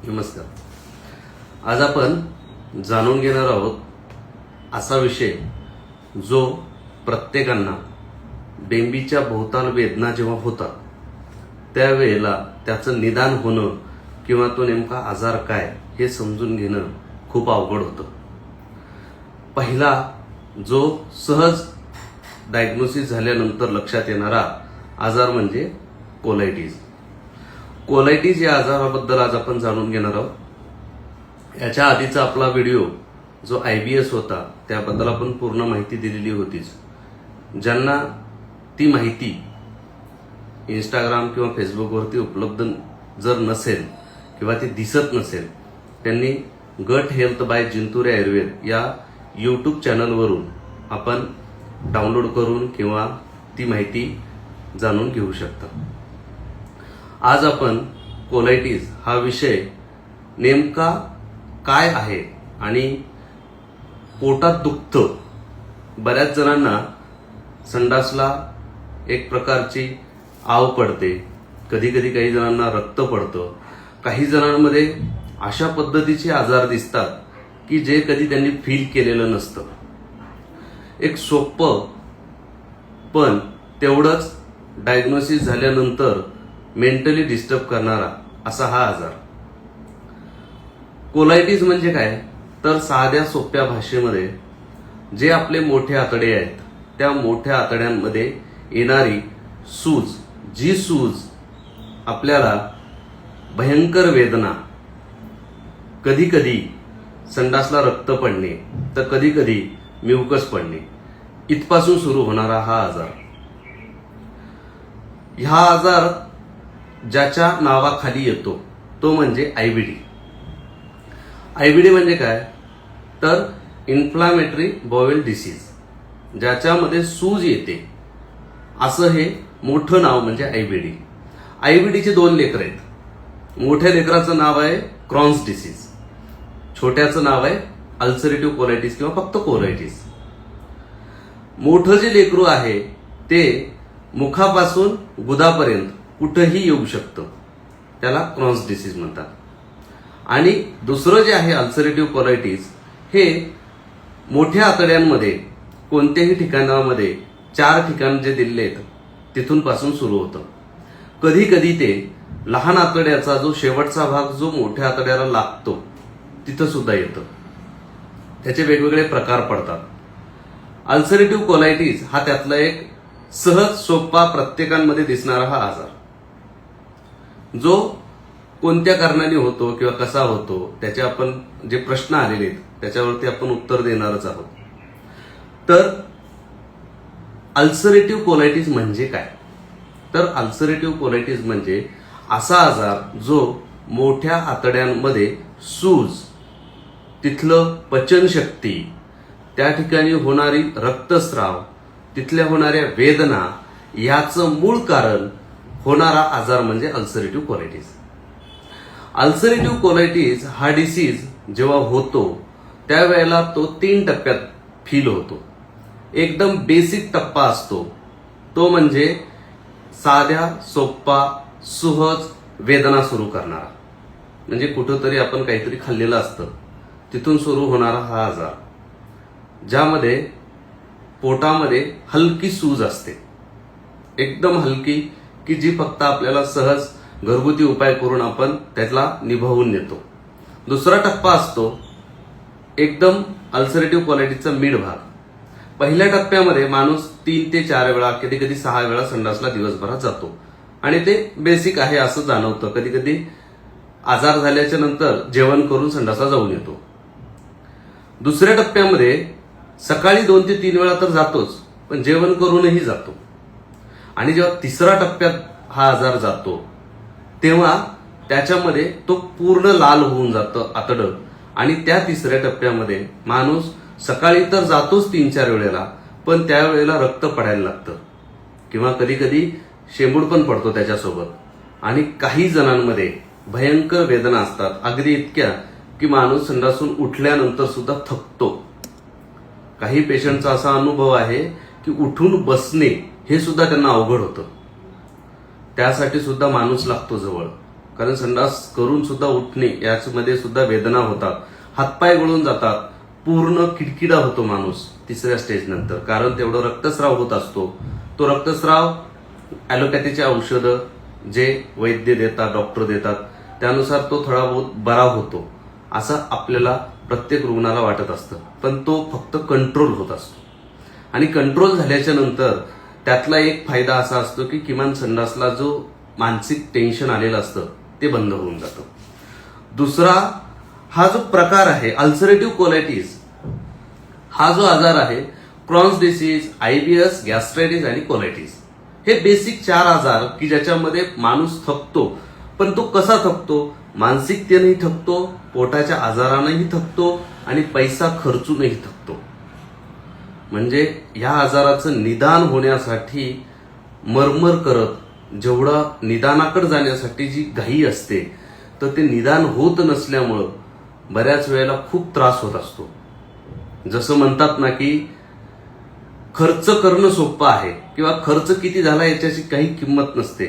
नमस्कार. आज आपण जाणून घेणार आहोत असा विषय जो प्रत्येकांना बेंबीच्या भोवताल वेदना जेव्हा होतात त्यावेळेला त्याचं निदान होणं किंवा तो नेमका आजार काय हे समजून घेणं खूप अवघड होतं. पहिला जो सहज डायग्नोसिस झाल्यानंतर लक्षात येणारा आजार म्हणजे कोलायटिस. कोलायटिस या आजाराबद्दल आज आपण जाणून घेणार आहोत. याच्या आधीचा आपला व्हिडिओ जो IBS होता त्याबद्दल आपण पूर्ण माहिती दिलेली होतीच. ज्यांना ती माहिती इंस्टाग्राम किंवा फेसबुकवरती उपलब्ध जर नसेल किंवा ती दिसत नसेल त्यांनी गट हेल्थ बाय जिंतुरे आयुर्वेद या YouTube चॅनलवरून आपण डाउनलोड करून किंवा ती माहिती जाणून घेऊ शकता. आज आपण कोलायटिस हा विषय नेमका काय आहे आणि पोटात दुखतं. बऱ्याच जणांना संडासला एक प्रकारची आव पडते, कधी कधी काही जणांना रक्त पडतं, काही जणांमध्ये अशा पद्धतीचे आजार दिसतात की जे कधी त्यांनी फील केलेलं नसतं. एक सोपं पण तेवढंच डायग्नोसिस झाल्यानंतर मेंटली डिस्टर्ब करणारा असा हा आजार. कोलायटिस म्हणजे काय तर साध्या सोप्या भाषेमध्ये जे आपले मोठे आतडे आहेत त्या मोठ्या आतड्यांमध्ये येणारी सूज, जी सूज आपल्याला भयंकर वेदना, कधी कधी संडासला रक्त पडणे तर कधी कधी म्युकस पडणे इथपासून सुरू होणारा हा आजार. हा आजार ज्याच्या नावाखाली येतो तो म्हणजे IBD. IBD म्हणजे काय तर इन्फ्लामेटरी बॉवेल डिसीज, ज्याच्यामध्ये सूज येते असं हे मोठं नाव म्हणजे IBD. IBDचे दोन लेकर आहेत. मोठ्या लेकराचं नाव आहे क्रॉन्स डिसीज, छोट्याचं नाव आहे अल्सरेटिव्ह कोलायटिस किंवा फक्त कोलायटिस. मोठं जे लेकरू आहे ते मुखापासून गुदापर्यंत कुठंही येऊ शकतं, त्याला क्रॉन्स डिसीज म्हणतात. आणि दुसरं जे आहे अल्सरेटिव्ह कोलायटिस हे मोठ्या आतड्यांमध्ये कोणत्याही ठिकाणामध्ये 4 ठिकाण जे दिले आहेत तिथून पासून सुरू होतं. कधी कधी ते लहान आतड्याचा जो शेवटचा भाग जो मोठ्या आतड्याला लागतो तिथं सुद्धा येतं. त्याचे वेगवेगळे प्रकार पडतात. अल्सरेटिव्ह कोलायटिस हा त्यातला एक सहज सोपा प्रत्येकांमध्ये दिसणारा हा आजार, जो कोणत्या कारणाने होतो किंवा कसा होतो त्याचे आपण जे प्रश्न आलेले आहेत त्याच्यावरती आपण उत्तर देणारच आहोत. तर अल्सरेटिव्ह कोलायटिस म्हणजे काय तर अल्सरेटिव्ह कोलायटिस म्हणजे असा आजार जो मोठ्या आतड्यांमध्ये सूज, तिथलं पचनशक्ती, त्या ठिकाणी होणारी रक्तस्राव, तिथल्या होणाऱ्या वेदना याचं मूळ कारण होणारा आजार म्हणजे अल्सरेटिव्ह कोलायटिस. अल्सरेटिव्ह कोलायटिस हा डिसीज जेव्हा होतो त्यावेळेला तो 3 टप्प्यात फील होतो. एकदम बेसिक टप्पा असतो तो म्हणजे साध्या सोप्पा सहज वेदना सुरू करणारा, म्हणजे कुठंतरी आपण काहीतरी खाल्लेलं असतं तिथून सुरू होणारा हा आजार, ज्यामध्ये पोटामध्ये हलकी सूज असते, एकदम हलकी, की जी फक्त आपल्याला सहज घरगुती उपाय करून आपण त्याला निभावून नेतो. दुसरा टप्पा असतो एकदम अल्सरेटिव्ह कोलायटिसचा मिड भाग. पहिल्या टप्प्यामध्ये माणूस 3 ते 4 वेळा, कधी कधी 6 वेळा संडासला दिवसभरात जातो आणि ते बेसिक आहे असं जाणवतं. कधी कधी आजार झाल्याच्या नंतर जेवण करून संडासला जाऊन येतो. दुसऱ्या टप्प्यामध्ये सकाळी 2 ते 3 वेळा तर जातोच, पण जेवण करूनही जातो. आणि जेव्हा तिसऱ्या टप्प्यात हा आजार जातो तेव्हा त्याच्यामध्ये तो पूर्ण लाल होऊन जातं आतडं. आणि त्या तिसऱ्या टप्प्यामध्ये माणूस सकाळी तर जातोच 3-4 वेळेला, पण त्यावेळेला रक्त पडायला लागतं किंवा कधी कधी शेंबूड पण पडतो त्याच्यासोबत. आणि काही जणांमध्ये भयंकर वेदना असतात, अगदी इतक्या की माणूस संडासून उठल्यानंतर सुद्धा थकतो. काही पेशंटचा असा अनुभव आहे की उठून बसणे हे सुद्धा त्यांना अवघड होतं. त्यासाठी सुद्धा माणूस लागतो जवळ. कारण संडास करून सुद्धा उठणे यामध्ये सुद्धा वेदना होतात, हातपाय गळून जातात, पूर्ण किडकिडा होतो माणूस तिसऱ्या स्टेज नंतर, कारण तेवढं रक्तस्राव होत असतो. तो रक्तस्राव ॲलोपॅथीचे औषधं जे वैद्य देतात, डॉक्टर देतात, त्यानुसार तो थोडा बहुत बरा होतो असं आपल्याला प्रत्येक रुग्णाला वाटत असतं. पण तो फक्त कंट्रोल होत असतो. आणि कंट्रोल झाल्याच्या नंतर त्यातला एक फायदा असा असतो की किमान संडासला जो मानसिक टेन्शन आलेलं असतं ते बंद होऊन जातं. दुसरा हा जो प्रकार आहे अल्सरेटिव्ह कोलायटिस, हा जो आजार आहे क्रॉन्स डिसीज, IBS, गॅस्ट्रायटिस आणि कोलायटिस, हे बेसिक 4 आजार की ज्याच्यामध्ये माणूस थकतो. पण तो कसा थकतो? मानसिकतेनेही थकतो, पोटाच्या आजारानेही थकतो आणि पैसा खर्चूनही थकतो. म्हणजे ह्या आजाराचं निदान होण्यासाठी मरमर करत जेवढा निदानाकडे जाण्यासाठी जी घाई असते तर ते निदान होत नसल्यामुळं बऱ्याच वेळेला खूप त्रास होत असतो. जसं म्हणतात ना की खर्च करणं सोपं आहे किंवा खर्च किती झाला याच्याची काही किंमत नसते,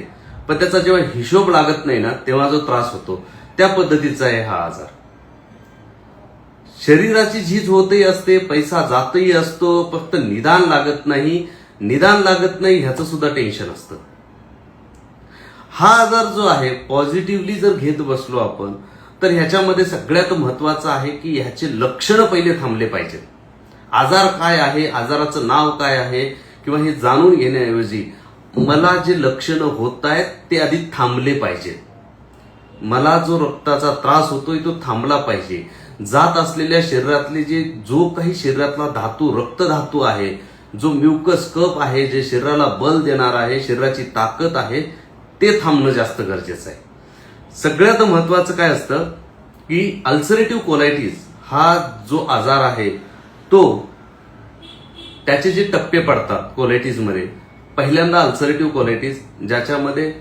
पण त्याचा जेव्हा हिशोब लागत नाही ना तेव्हा जो त्रास होतो त्या पद्धतीचा आहे हा आजार. शरीराची झीज होतही असते, पैसा जातही असतो, फक्त निदान लागत नाही. निदान लागत नाही ह्याचं सुद्धा टेन्शन असतं. हा आजार जो आहे पॉझिटिव्हली जर घेत बसलो आपण तर ह्याच्यामध्ये सगळ्यात महत्वाचं आहे की ह्याचे लक्षणं पहिले थांबले पाहिजेत. आजार काय आहे, आजाराचं नाव काय आहे किंवा हे जाणून घेण्याऐवजी मला जे लक्षणं होत आहेत ते आधी थांबले पाहिजेत. मला जो रक्ताचा त्रास होतोय तो थांबला पाहिजे. जात असलेल्या शरीरातले जो काही शरीरातला धातू, रक्तधातू आहे, जो म्युकस कप आहे, जे शरीराला बल देणार आहे, शरीराची ताकद आहे, ते थांबणं जास्त गरजेचं आहे. सगळ्यात महत्वाचं काय असतं की अल्सरेटिव्ह कोलायटिस हा जो आजार आहे तो त्याचे जे टप्पे पडतात कोलायटिसमध्ये, पहिल्यांदा अल्सरेटिव्ह कोलायटिस ज्याच्यामध्ये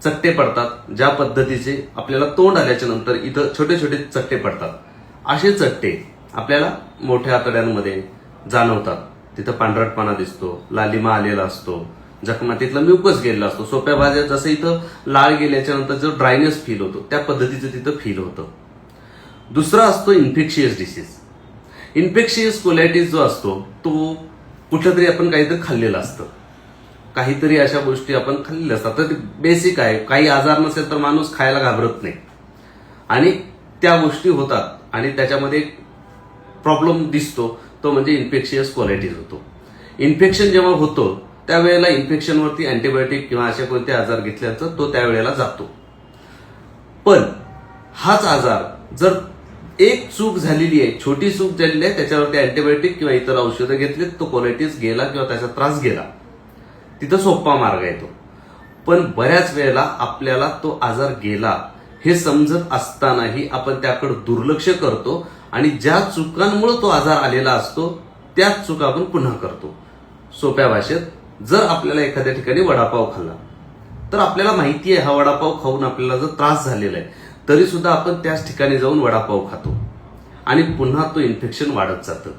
चट्टे पडतात, ज्या पद्धतीचे आपल्याला तोंड आल्याच्या नंतर इथं छोटे छोटे चट्टे पडतात, असे चट्टे आपल्याला मोठ्या आतड्यांमध्ये जाणवतात. तिथं पांढरटपणा दिसतो, लालिमा आलेला असतो, जखमा तिथला म्युकस गेलेला असतो. सोप्या भाषेत जसं इथं लाळ गेल्याच्या नंतर जो ड्रायनेस फील होतो त्या पद्धतीचं तिथं फील होतं. दुसरा असतो इन्फेक्शियस डिसीज. इन्फेक्शियस कोलायटिस जो असतो तो कुठलं तरी आपण काहीतरी खाल्लेलं असतं, काहीतरी अशा गोष्टी आपण खाल्लेल्या असतात. तर ते बेसिक आहे. काही आजार नसेल तर माणूस खायला घाबरत नाही आणि त्या गोष्टी होतात आणि त्याच्यामध्ये प्रॉब्लेम दिसतो, तो म्हणजे इन्फेक्शियस कोलायटिस होतो. इन्फेक्शन जेव्हा होतं त्यावेळेला इन्फेक्शनवरती अँटीबायोटिक किंवा असे कोणते आजार घेतल्याचं तो त्यावेळेला जातो. पण हाच आजार जर एक चूक झालेली आहे, छोटी चूक झालेली आहे, त्याच्यावरती अँटीबायोटिक किंवा इतर औषधं घेतली, तो कोलायटिस गेला किंवा त्याचा त्रास गेला, तिथं सोपा मार्ग येतो. पण बऱ्याच वेळेला आपल्याला तो आजार गेला हे समजत असतानाही आपण त्याकडे दुर्लक्ष करतो आणि ज्या चुकांमुळे तो आजार आलेला असतो त्याच चुका आपण पुन्हा करतो. सोप्या भाषेत जर आपल्याला एखाद्या ठिकाणी वडापाव खाल्ला तर आपल्याला माहिती आहे हा वडापाव खाऊन आपल्याला जर त्रास झालेला आहे तरी सुद्धा आपण त्याच ठिकाणी जाऊन वडापाव खातो आणि पुन्हा तो इन्फेक्शन वाढत जातं.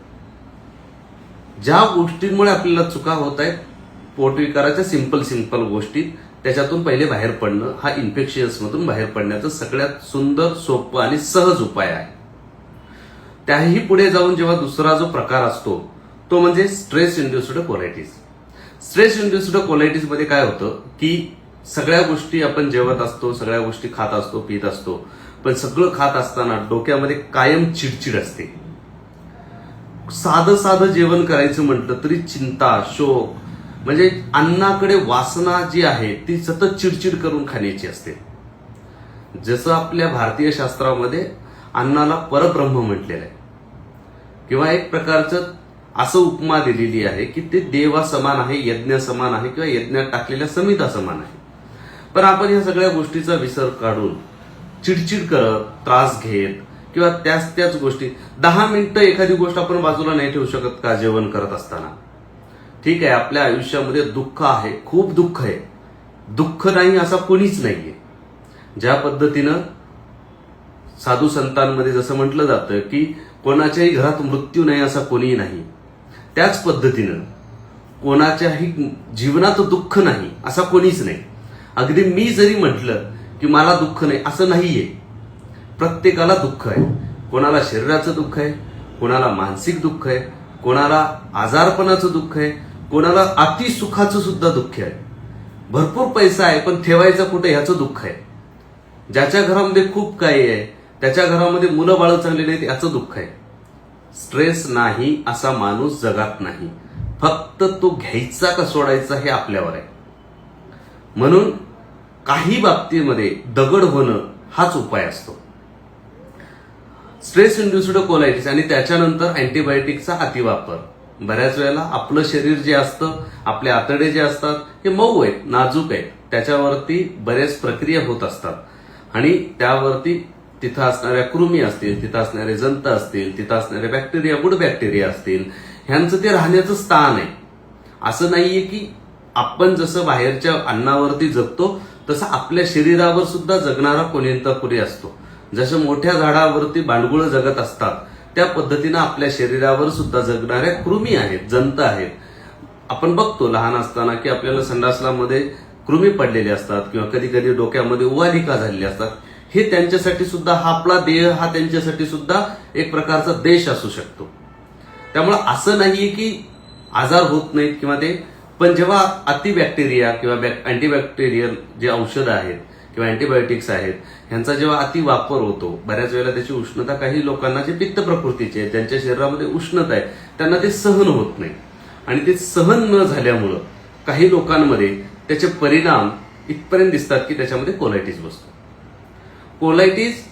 ज्या गोष्टींमुळे आपल्याला चुका होत आहेत, पोटविकाराच्या सिंपल गोष्टी, त्याच्यातून पहिले बाहेर पडणं हा इन्फेक्शियस मधून बाहेर पडण्याचं सगळ्यात सुंदर, सोपं आणि सहज उपाय आहे. त्याही पुढे जाऊन जेव्हा दुसरा जो प्रकार असतो तो म्हणजे stress induced colitis. Stress induced colitis मध्ये काय होतं की सगळ्या गोष्टी आपण जेवत असतो, सगळ्या गोष्टी खात असतो, पित असतो, पण सगळं खात असताना डोक्यामध्ये कायम चिडचिड असते. साधं जेवण करायचं म्हटलं तरी चिंता, शोक, म्हणजे अन्नाकडे वासना जी आहे ती सतत चिडचिड करून खाण्याची असते. जसं आपल्या भारतीय शास्त्रामध्ये अन्नाला परब्रह्म म्हटलेलं आहे किंवा एक प्रकारचं असं उपमा दिलेली आहे की ते देवा समान आहे, यज्ञ समान आहे किंवा यज्ञात टाकलेल्या समिता समान आहे. पण आपण या सगळ्या गोष्टीचा विसर काढून चिडचिड करत, त्रास घेत किंवा त्याच गोष्टी 10 मिनिटं एखादी गोष्ट आपण बाजूला नाही ठेवू शकत का जेवण करत असताना? ठीक आहे, आपल्या आयुष्यामध्ये दुःख आहे, खूप दुःख आहे, दुःख नाही असा कोणीच नाहीये. ज्या पद्धतीनं साधू संतांमध्ये जसं म्हटलं जातं की कोणाच्याही घरात मृत्यू नाही असा कोणीही नाही, त्याच पद्धतीनं कोणाच्याही जीवनात दुःख नाही असा कोणीच नाही. अगदी मी जरी म्हटलं की मला दुःख नाही, असं नाहीये. प्रत्येकाला दुःख आहे. कोणाला शरीराचं दुःख आहे, कोणाला मानसिक दुःख आहे, कोणाला आजारपणाचं दुःख आहे, कोणाला अतिसुखाचं सुद्धा दुःख आहे. भरपूर पैसा आहे पण ठेवायचा कुठे ह्याचं दुःख आहे. ज्याच्या घरामध्ये खूप काही आहे, त्याच्या घरामध्ये मुलं बाळ चांगली नाहीत याचं दुःख आहे. स्ट्रेस नाही असा माणूस जगात नाही. फक्त तो घ्यायचा का सोडायचा हे आपल्यावर आहे. म्हणून काही बाबतीमध्ये दगड होणं हाच उपाय असतो. स्ट्रेस इंड्युस्ड कोलायटिस आणि त्याच्यानंतर अँटीबायोटिकचा अतिवापर. बऱ्याच वेळेला आपलं शरीर जे असतं, आपले आतडे जे असतात हे मऊ आहेत, नाजूक आहेत. त्याच्यावरती बऱ्याच प्रक्रिया होत असतात आणि त्यावरती तिथं असणाऱ्या कृमी असतील, तिथं असणारे जंत असतील, तिथं असणारे बॅक्टेरिया, गुड बॅक्टेरिया असतील, ह्यांचं ते राहण्याचं स्थान आहे. असं नाहीये की आपण जसं बाहेरच्या अन्नावरती जगतो तसं आपल्या शरीरावर सुद्धा जगणारा कोणी असतो. जसं मोठ्या झाडावरती बांडगुळं जगत असतात त्या पद्धतीनं आपल्या शरीरावर सुद्धा जगणाऱ्या कृमी आहेत, जंत आहेत. आपण बघतो लहान असताना की आपल्याला संडासलामध्ये कृमी पडलेले असतात किंवा कधी कधी डोक्यामध्ये उवालिका झालेली असतात. हे त्यांच्यासाठी सुद्धा हा आपला देह हा त्यांच्यासाठी सुद्धा एक प्रकारचा देश असू शकतो. त्यामुळे असं नाहीये की आजार होत नाहीत किंवा ते, पण जेव्हा अतिबॅक्टेरिया किंवा अँटीबॅक्टेरियल जे औषधं आहेत किंवा अँटीबायोटिक्स आहेत ह्यांचा जेव्हा अति वापर होतो, बऱ्याच वेळेला त्याची उष्णता, काही लोकांना जे पित्त प्रकृतीचे आहेत त्यांच्या शरीरामध्ये उष्णता आहे त्यांना ते सहन होत नाही आणि ते सहन न झाल्यामुळं काही लोकांमध्ये त्याचे परिणाम इथपर्यंत दिसतात की त्याच्यामध्ये कोलायटिस बसतो. कोलायटिस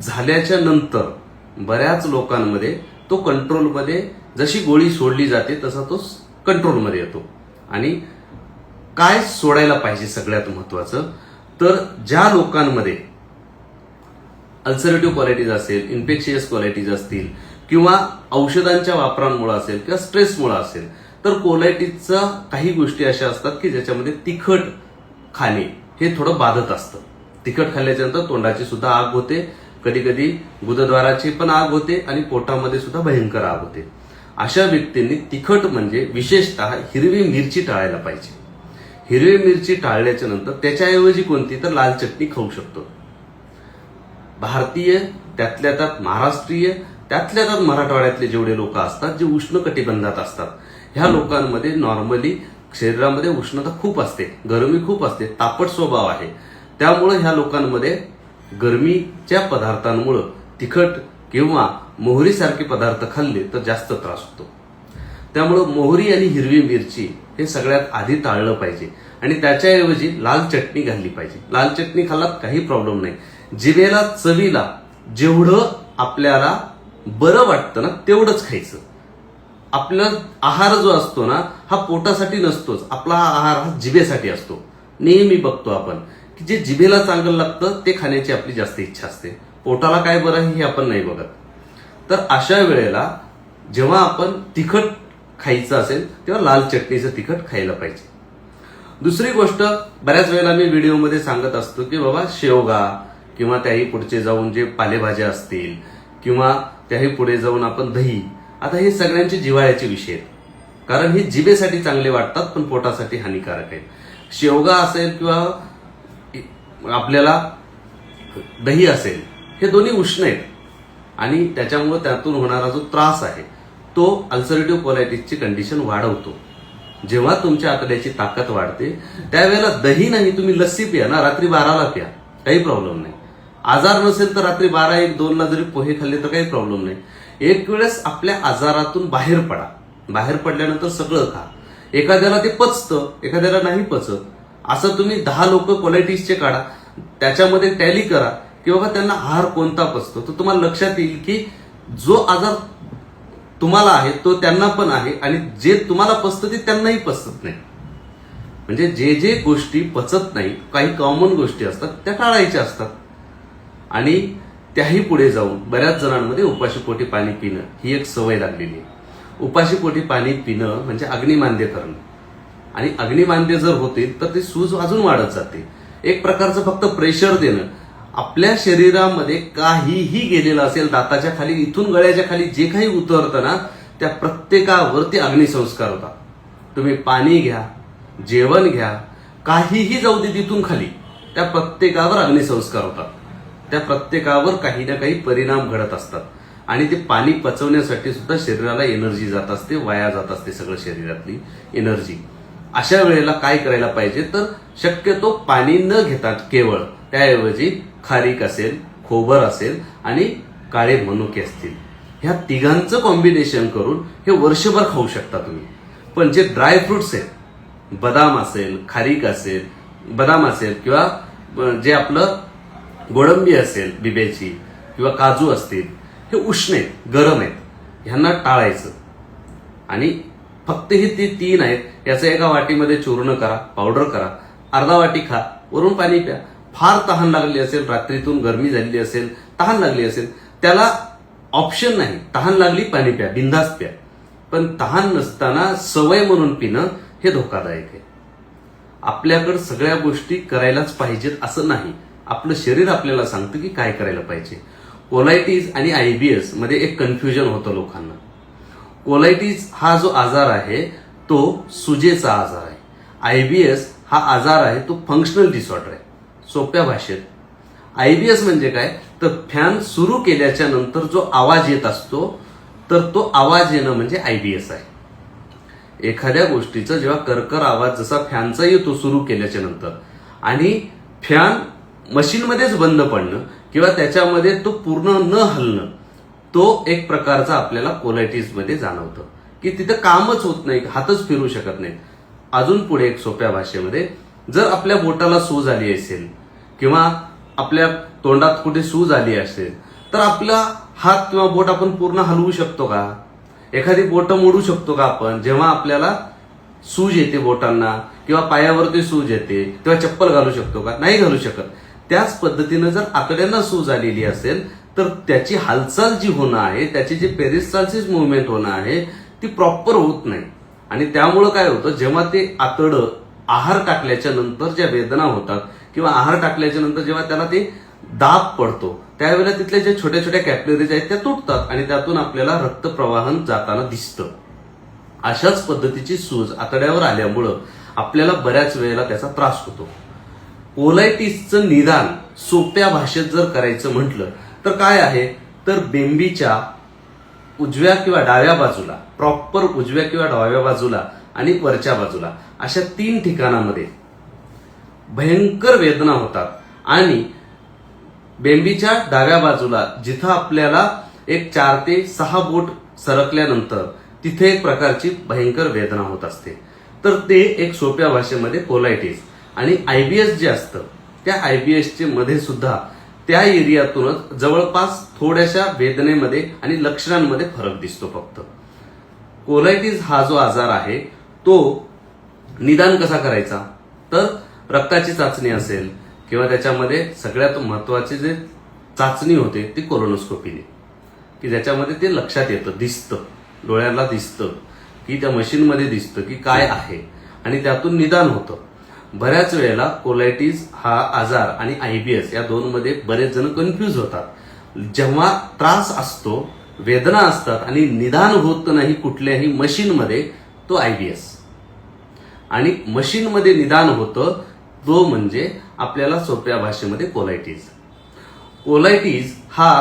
झाल्याच्या नंतर बऱ्याच लोकांमध्ये तो कंट्रोलमध्ये, जशी गोळी सोडली जाते तसा तो कंट्रोलमध्ये येतो. आणि काय सोडायला पाहिजे सगळ्यात महत्वाचं तर, ज्या लोकांमध्ये अल्सरेटिव्ह कोलायटिस असेल, इन्फेक्शियस कोलायटिस असतील किंवा औषधांच्या वापरांमुळे असेल किंवा स्ट्रेसमुळे असेल, तर कोलायटिसच्या काही गोष्टी अशा असतात की ज्याच्यामध्ये तिखट खाणे हे थोडं बाधत असतं. तिखट खाल्ल्याच्या नंतर तोंडाची सुद्धा आग होते, कधी कधी गुदद्वाराची पण आग होते आणि पोटामध्ये सुद्धा भयंकर आग होते. अशा व्यक्तींनी तिखट म्हणजे विशेषतः हिरवी मिरची टाळायला पाहिजे. हिरवी मिरची टाळल्याच्या नंतर त्याच्याऐवजी कोणती तर लाल चटणी खाऊ शकतो. भारतीय, त्यातल्या त्यात महाराष्ट्रीय, त्यातल्या त्यात मराठवाड्यातले जेवढे लोक असतात जे उष्ण कटिबंधात असतात, ह्या लोकांमध्ये नॉर्मली शरीरामध्ये उष्णता खूप असते, गरमी खूप असते, तापट स्वभाव आहे. त्यामुळे ह्या लोकांमध्ये गरमीच्या पदार्थांमुळे तिखट किंवा मोहरीसारखे पदार्थ खाल्ले तर जास्त त्रास होतो. त्यामुळे मोहरी आणि हिरवी मिरची हे सगळ्यात आधी टाळलं पाहिजे आणि त्याच्याऐवजी लाल चटणी घालली पाहिजे. लाल चटणी खाल्लात काही प्रॉब्लेम नाही. जिभेला चवीला जेवढं आपल्याला बरं वाटतं ना तेवढंच खायचं. आपला आहार जो असतो ना हा पोटासाठी नसतोच, आपला हा आहार हा जिभेसाठी असतो. नेहमी बघतो आपण की जे जिभेला चांगलं लागतं ते खाण्याची आपली जास्त इच्छा असते. पोटाला काय बरं आहे हे आपण नाही बघत. तर अशा वेळेला जेव्हा आपण तिखट खायचं असेल तेव्हा लाल चटणीचं तिखट खायला पाहिजे. दुसरी गोष्ट, बऱ्याच वेळेला मी व्हिडिओमध्ये सांगत असतो की बाबा शेवगा किंवा त्याही पुढचे जाऊन जे पालेभाज्या असतील किंवा त्याही पुढे जाऊन आपण दही, आता हे सगळ्यांचे जिव्हाळ्याचे विषय आहेत. कारण हे जिभेसाठी चांगले वाटतात पण पोटासाठी हानिकारक आहेत. शेवगा असेल किंवा आपल्याला दही असेल हे दोन्ही उष्ण आहेत आणि त्याच्यामुळे त्यातून होणारा जो त्रास आहे तो अल्सरेटिव्ह कोलायटिसची कंडिशन वाढवतो. जेव्हा तुमच्या आतड्याची ताकद वाढते त्यावेळेला दही नाही, तुम्ही लस्सी प्या ना, रात्री 12ला प्या, काही प्रॉब्लेम नाही. आजार नसेल तर रात्री 12, 1, 2ला जरी पोहे खाल्ले तर काही प्रॉब्लेम नाही. एक वेळेस आपल्या आजारातून बाहेर पडा. बाहेर पडल्यानंतर सगळं खा. एखाद्याला ते पचतं, एखाद्याला नाही पचत. असं तुम्ही 10 लोक कोलायटिसचे काढा, त्याच्यामध्ये टॅली करा की बाबा त्यांना आहार कोणता पचतो, तर तुम्हाला लक्षात येईल की जो आजार तुम्हाला आहे तो त्यांना पण आहे आणि जे तुम्हाला पचतं ते त्यांनाही पचत नाही. म्हणजे जे जे गोष्टी पचत नाही, काही कॉमन गोष्टी असतात त्या टाळायच्या असतात. आणि त्याही पुढे जाऊन बऱ्याच जणांमध्ये उपाशीपोटी पाणी पिणं ही एक सवय लागलेली आहे. उपाशीपोटी पाणी पिणं म्हणजे अग्निमांद्य करणं आणि अग्निमांद्य जर होतील तर ती सूज अजून वाढत जाते. एक प्रकारचं फक्त प्रेशर देणं. आपल्या शरीरामध्ये काहीही गेलेलं असेल, दाताच्या खाली इथून गळ्याच्या खाली जे काही उतरतं ना त्या प्रत्येकावरती अग्निसंस्कार होतात. तुम्ही पाणी घ्या, जेवण घ्या, काहीही जाऊ दे तिथून खाली, त्या प्रत्येकावर अग्निसंस्कार होतात, त्या प्रत्येकावर काही ना काही परिणाम घडत असतात आणि ते पाणी पचवण्यासाठी सुद्धा शरीराला एनर्जी जात असते, वाया जात असते सगळं शरीरातली एनर्जी. अशा वेळेला काय करायला पाहिजे तर शक्यतो पाणी न घेता केवळ त्याऐवजी खारीक असेल, खोबर असेल आणि काळे मनुके असतील, ह्या तिघांचं कॉम्बिनेशन करून हे वर्षभर खाऊ शकता तुम्ही. पण जे ड्राय फ्रुट्स आहेत, बदाम असेल, खारीक असेल, बदाम असेल किंवा जे आपलं गोडंबी असेल बिब्याची किंवा काजू असतील, हे उष्ण आहेत, गरम आहेत, ह्यांना टाळायचं. आणि फक्त हे ते 3 आहेत, याचं एका वाटीमध्ये चूर्ण करा, पावडर करा, अर्धा वाटी खा, वरून पाणी प्या. फार तहान लागली असेल, रात्रीतून गरमी झालेली असेल, तहान लागली असेल, त्याला ऑप्शन नाही, तहान लागली पाणी प्या, बिनधास्त प्या. पण तहान नसताना सवय म्हणून पिणं हे धोकादायक आहे. आपल्याकडे सगळ्या गोष्टी करायलाच पाहिजेत असं नाही, आपलं शरीर आपल्याला सांगतं की काय करायला पाहिजे. कोलायटिस आणि आयबीएस मध्ये एक कन्फ्युजन होतं लोकांना. कोलायटिस हा जो आजार आहे तो सुजेचा आजार आहे. आयबीएस हा आजार आहे तो फंक्शनल डिसऑर्डर आहे. सोप्या भाषेत आयबीएस म्हणजे काय तर फॅन सुरू केल्याच्या नंतर जो आवाज येत असतो तर तो आवाज येणं म्हणजे आयबीएस आहे. एखाद्या गोष्टीचा जेव्हा कर्कर आवाज जसा फॅनचा येतो सुरू केल्याच्या नंतर आणि फॅन मशीनमध्येच बंद पडणं किंवा त्याच्यामध्ये तो पूर्ण न हलणं, तो एक प्रकारचा आपल्याला कोलायटिस मध्ये जाणवतं की तिथं कामच होत नाही, हातच फिरू शकत नाहीत. अजून पुढे एक सोप्या भाषेमध्ये जर आपल्या बोटाला सूज आली असेल किंवा आपल्या तोंडात कुठे सूज आली असेल तर आपला हात किंवा बोट आपण पूर्ण हलवू शकतो का? एखादी बोटं मोडू शकतो का आपण जेव्हा आपल्याला सूज येते बोटांना किंवा पायावरती सूज येते तेव्हा चप्पल घालू शकतो का? नाही घालू शकत. त्याच पद्धतीनं जर आतड्यांना सूज आलेली असेल तर त्याची हालचाल जी होणं आहे, त्याची जी पेरिस्टाल्सिस मुवमेंट होणं आहे ती प्रॉपर होत नाही. आणि त्यामुळं काय होतं, जेव्हा ते आतडं आहार टाकल्याच्या नंतर ज्या वेदना होतात किंवा आहार टाकल्याच्या नंतर जेव्हा त्याला ते दाब पडतो त्यावेळेला तिथल्या ज्या छोट्या छोट्या कॅपिलरीज आहेत त्या तुटतात आणि त्यातून आपल्याला रक्तप्रवाहन जाताना दिसतं. अशाच पद्धतीची सूज आतड्यावर आल्यामुळं आपल्याला बऱ्याच वेळेला त्याचा त्रास होतो. कोलायटिसचं निदान सोप्या भाषेत जर करायचं म्हटलं तर काय आहे तर बेंबीच्या उजव्या किंवा डाव्या बाजूला, प्रॉपर उजव्या किंवा डाव्या बाजूला आणि वरच्या बाजूला अशा 3 ठिकाणामध्ये भयंकर वेदना होतात. आणि बेंबीच्या डाव्या बाजूला जिथं आपल्याला एक 4 ते 6 बोट सरकल्यानंतर तिथे एक प्रकारची भयंकर वेदना होत असते. तर ते एक सोप्या भाषेमध्ये कोलायटिस. आणि आयबीएस जे असतं त्या आयबीएसचे मध्ये सुद्धा त्या एरियातूनच जवळपास थोड्याशा वेदनेमध्ये आणि लक्षणांमध्ये फरक दिसतो फक्त. कोलायटिस हा जो आजार आहे तो निदान कसा करायचा तर रक्ताची चाचणी असेल किंवा त्याच्यामध्ये सगळ्यात महत्वाची जे चाचणी होते ती कोलोनोस्कोपीने, की ज्याच्यामध्ये ते लक्षात येतं, दिसतं, डोळ्याला दिसतं की त्या मशीनमध्ये दिसतं की काय आहे आणि त्यातून निदान होतं. बऱ्याच वेळेला कोलायटिस हा आजार आणि आयबीएस या दोनमध्ये बरेच जण कन्फ्यूज होतात. जेव्हा त्रास असतो, वेदना असतात आणि निदान होत नाही कुठल्याही मशीनमध्ये, तो आयबीएस. आणि मशीनमध्ये निदान होतं तो म्हणजे आपल्याला सोप्या भाषेमध्ये कोलायटिस. कोलायटिस हा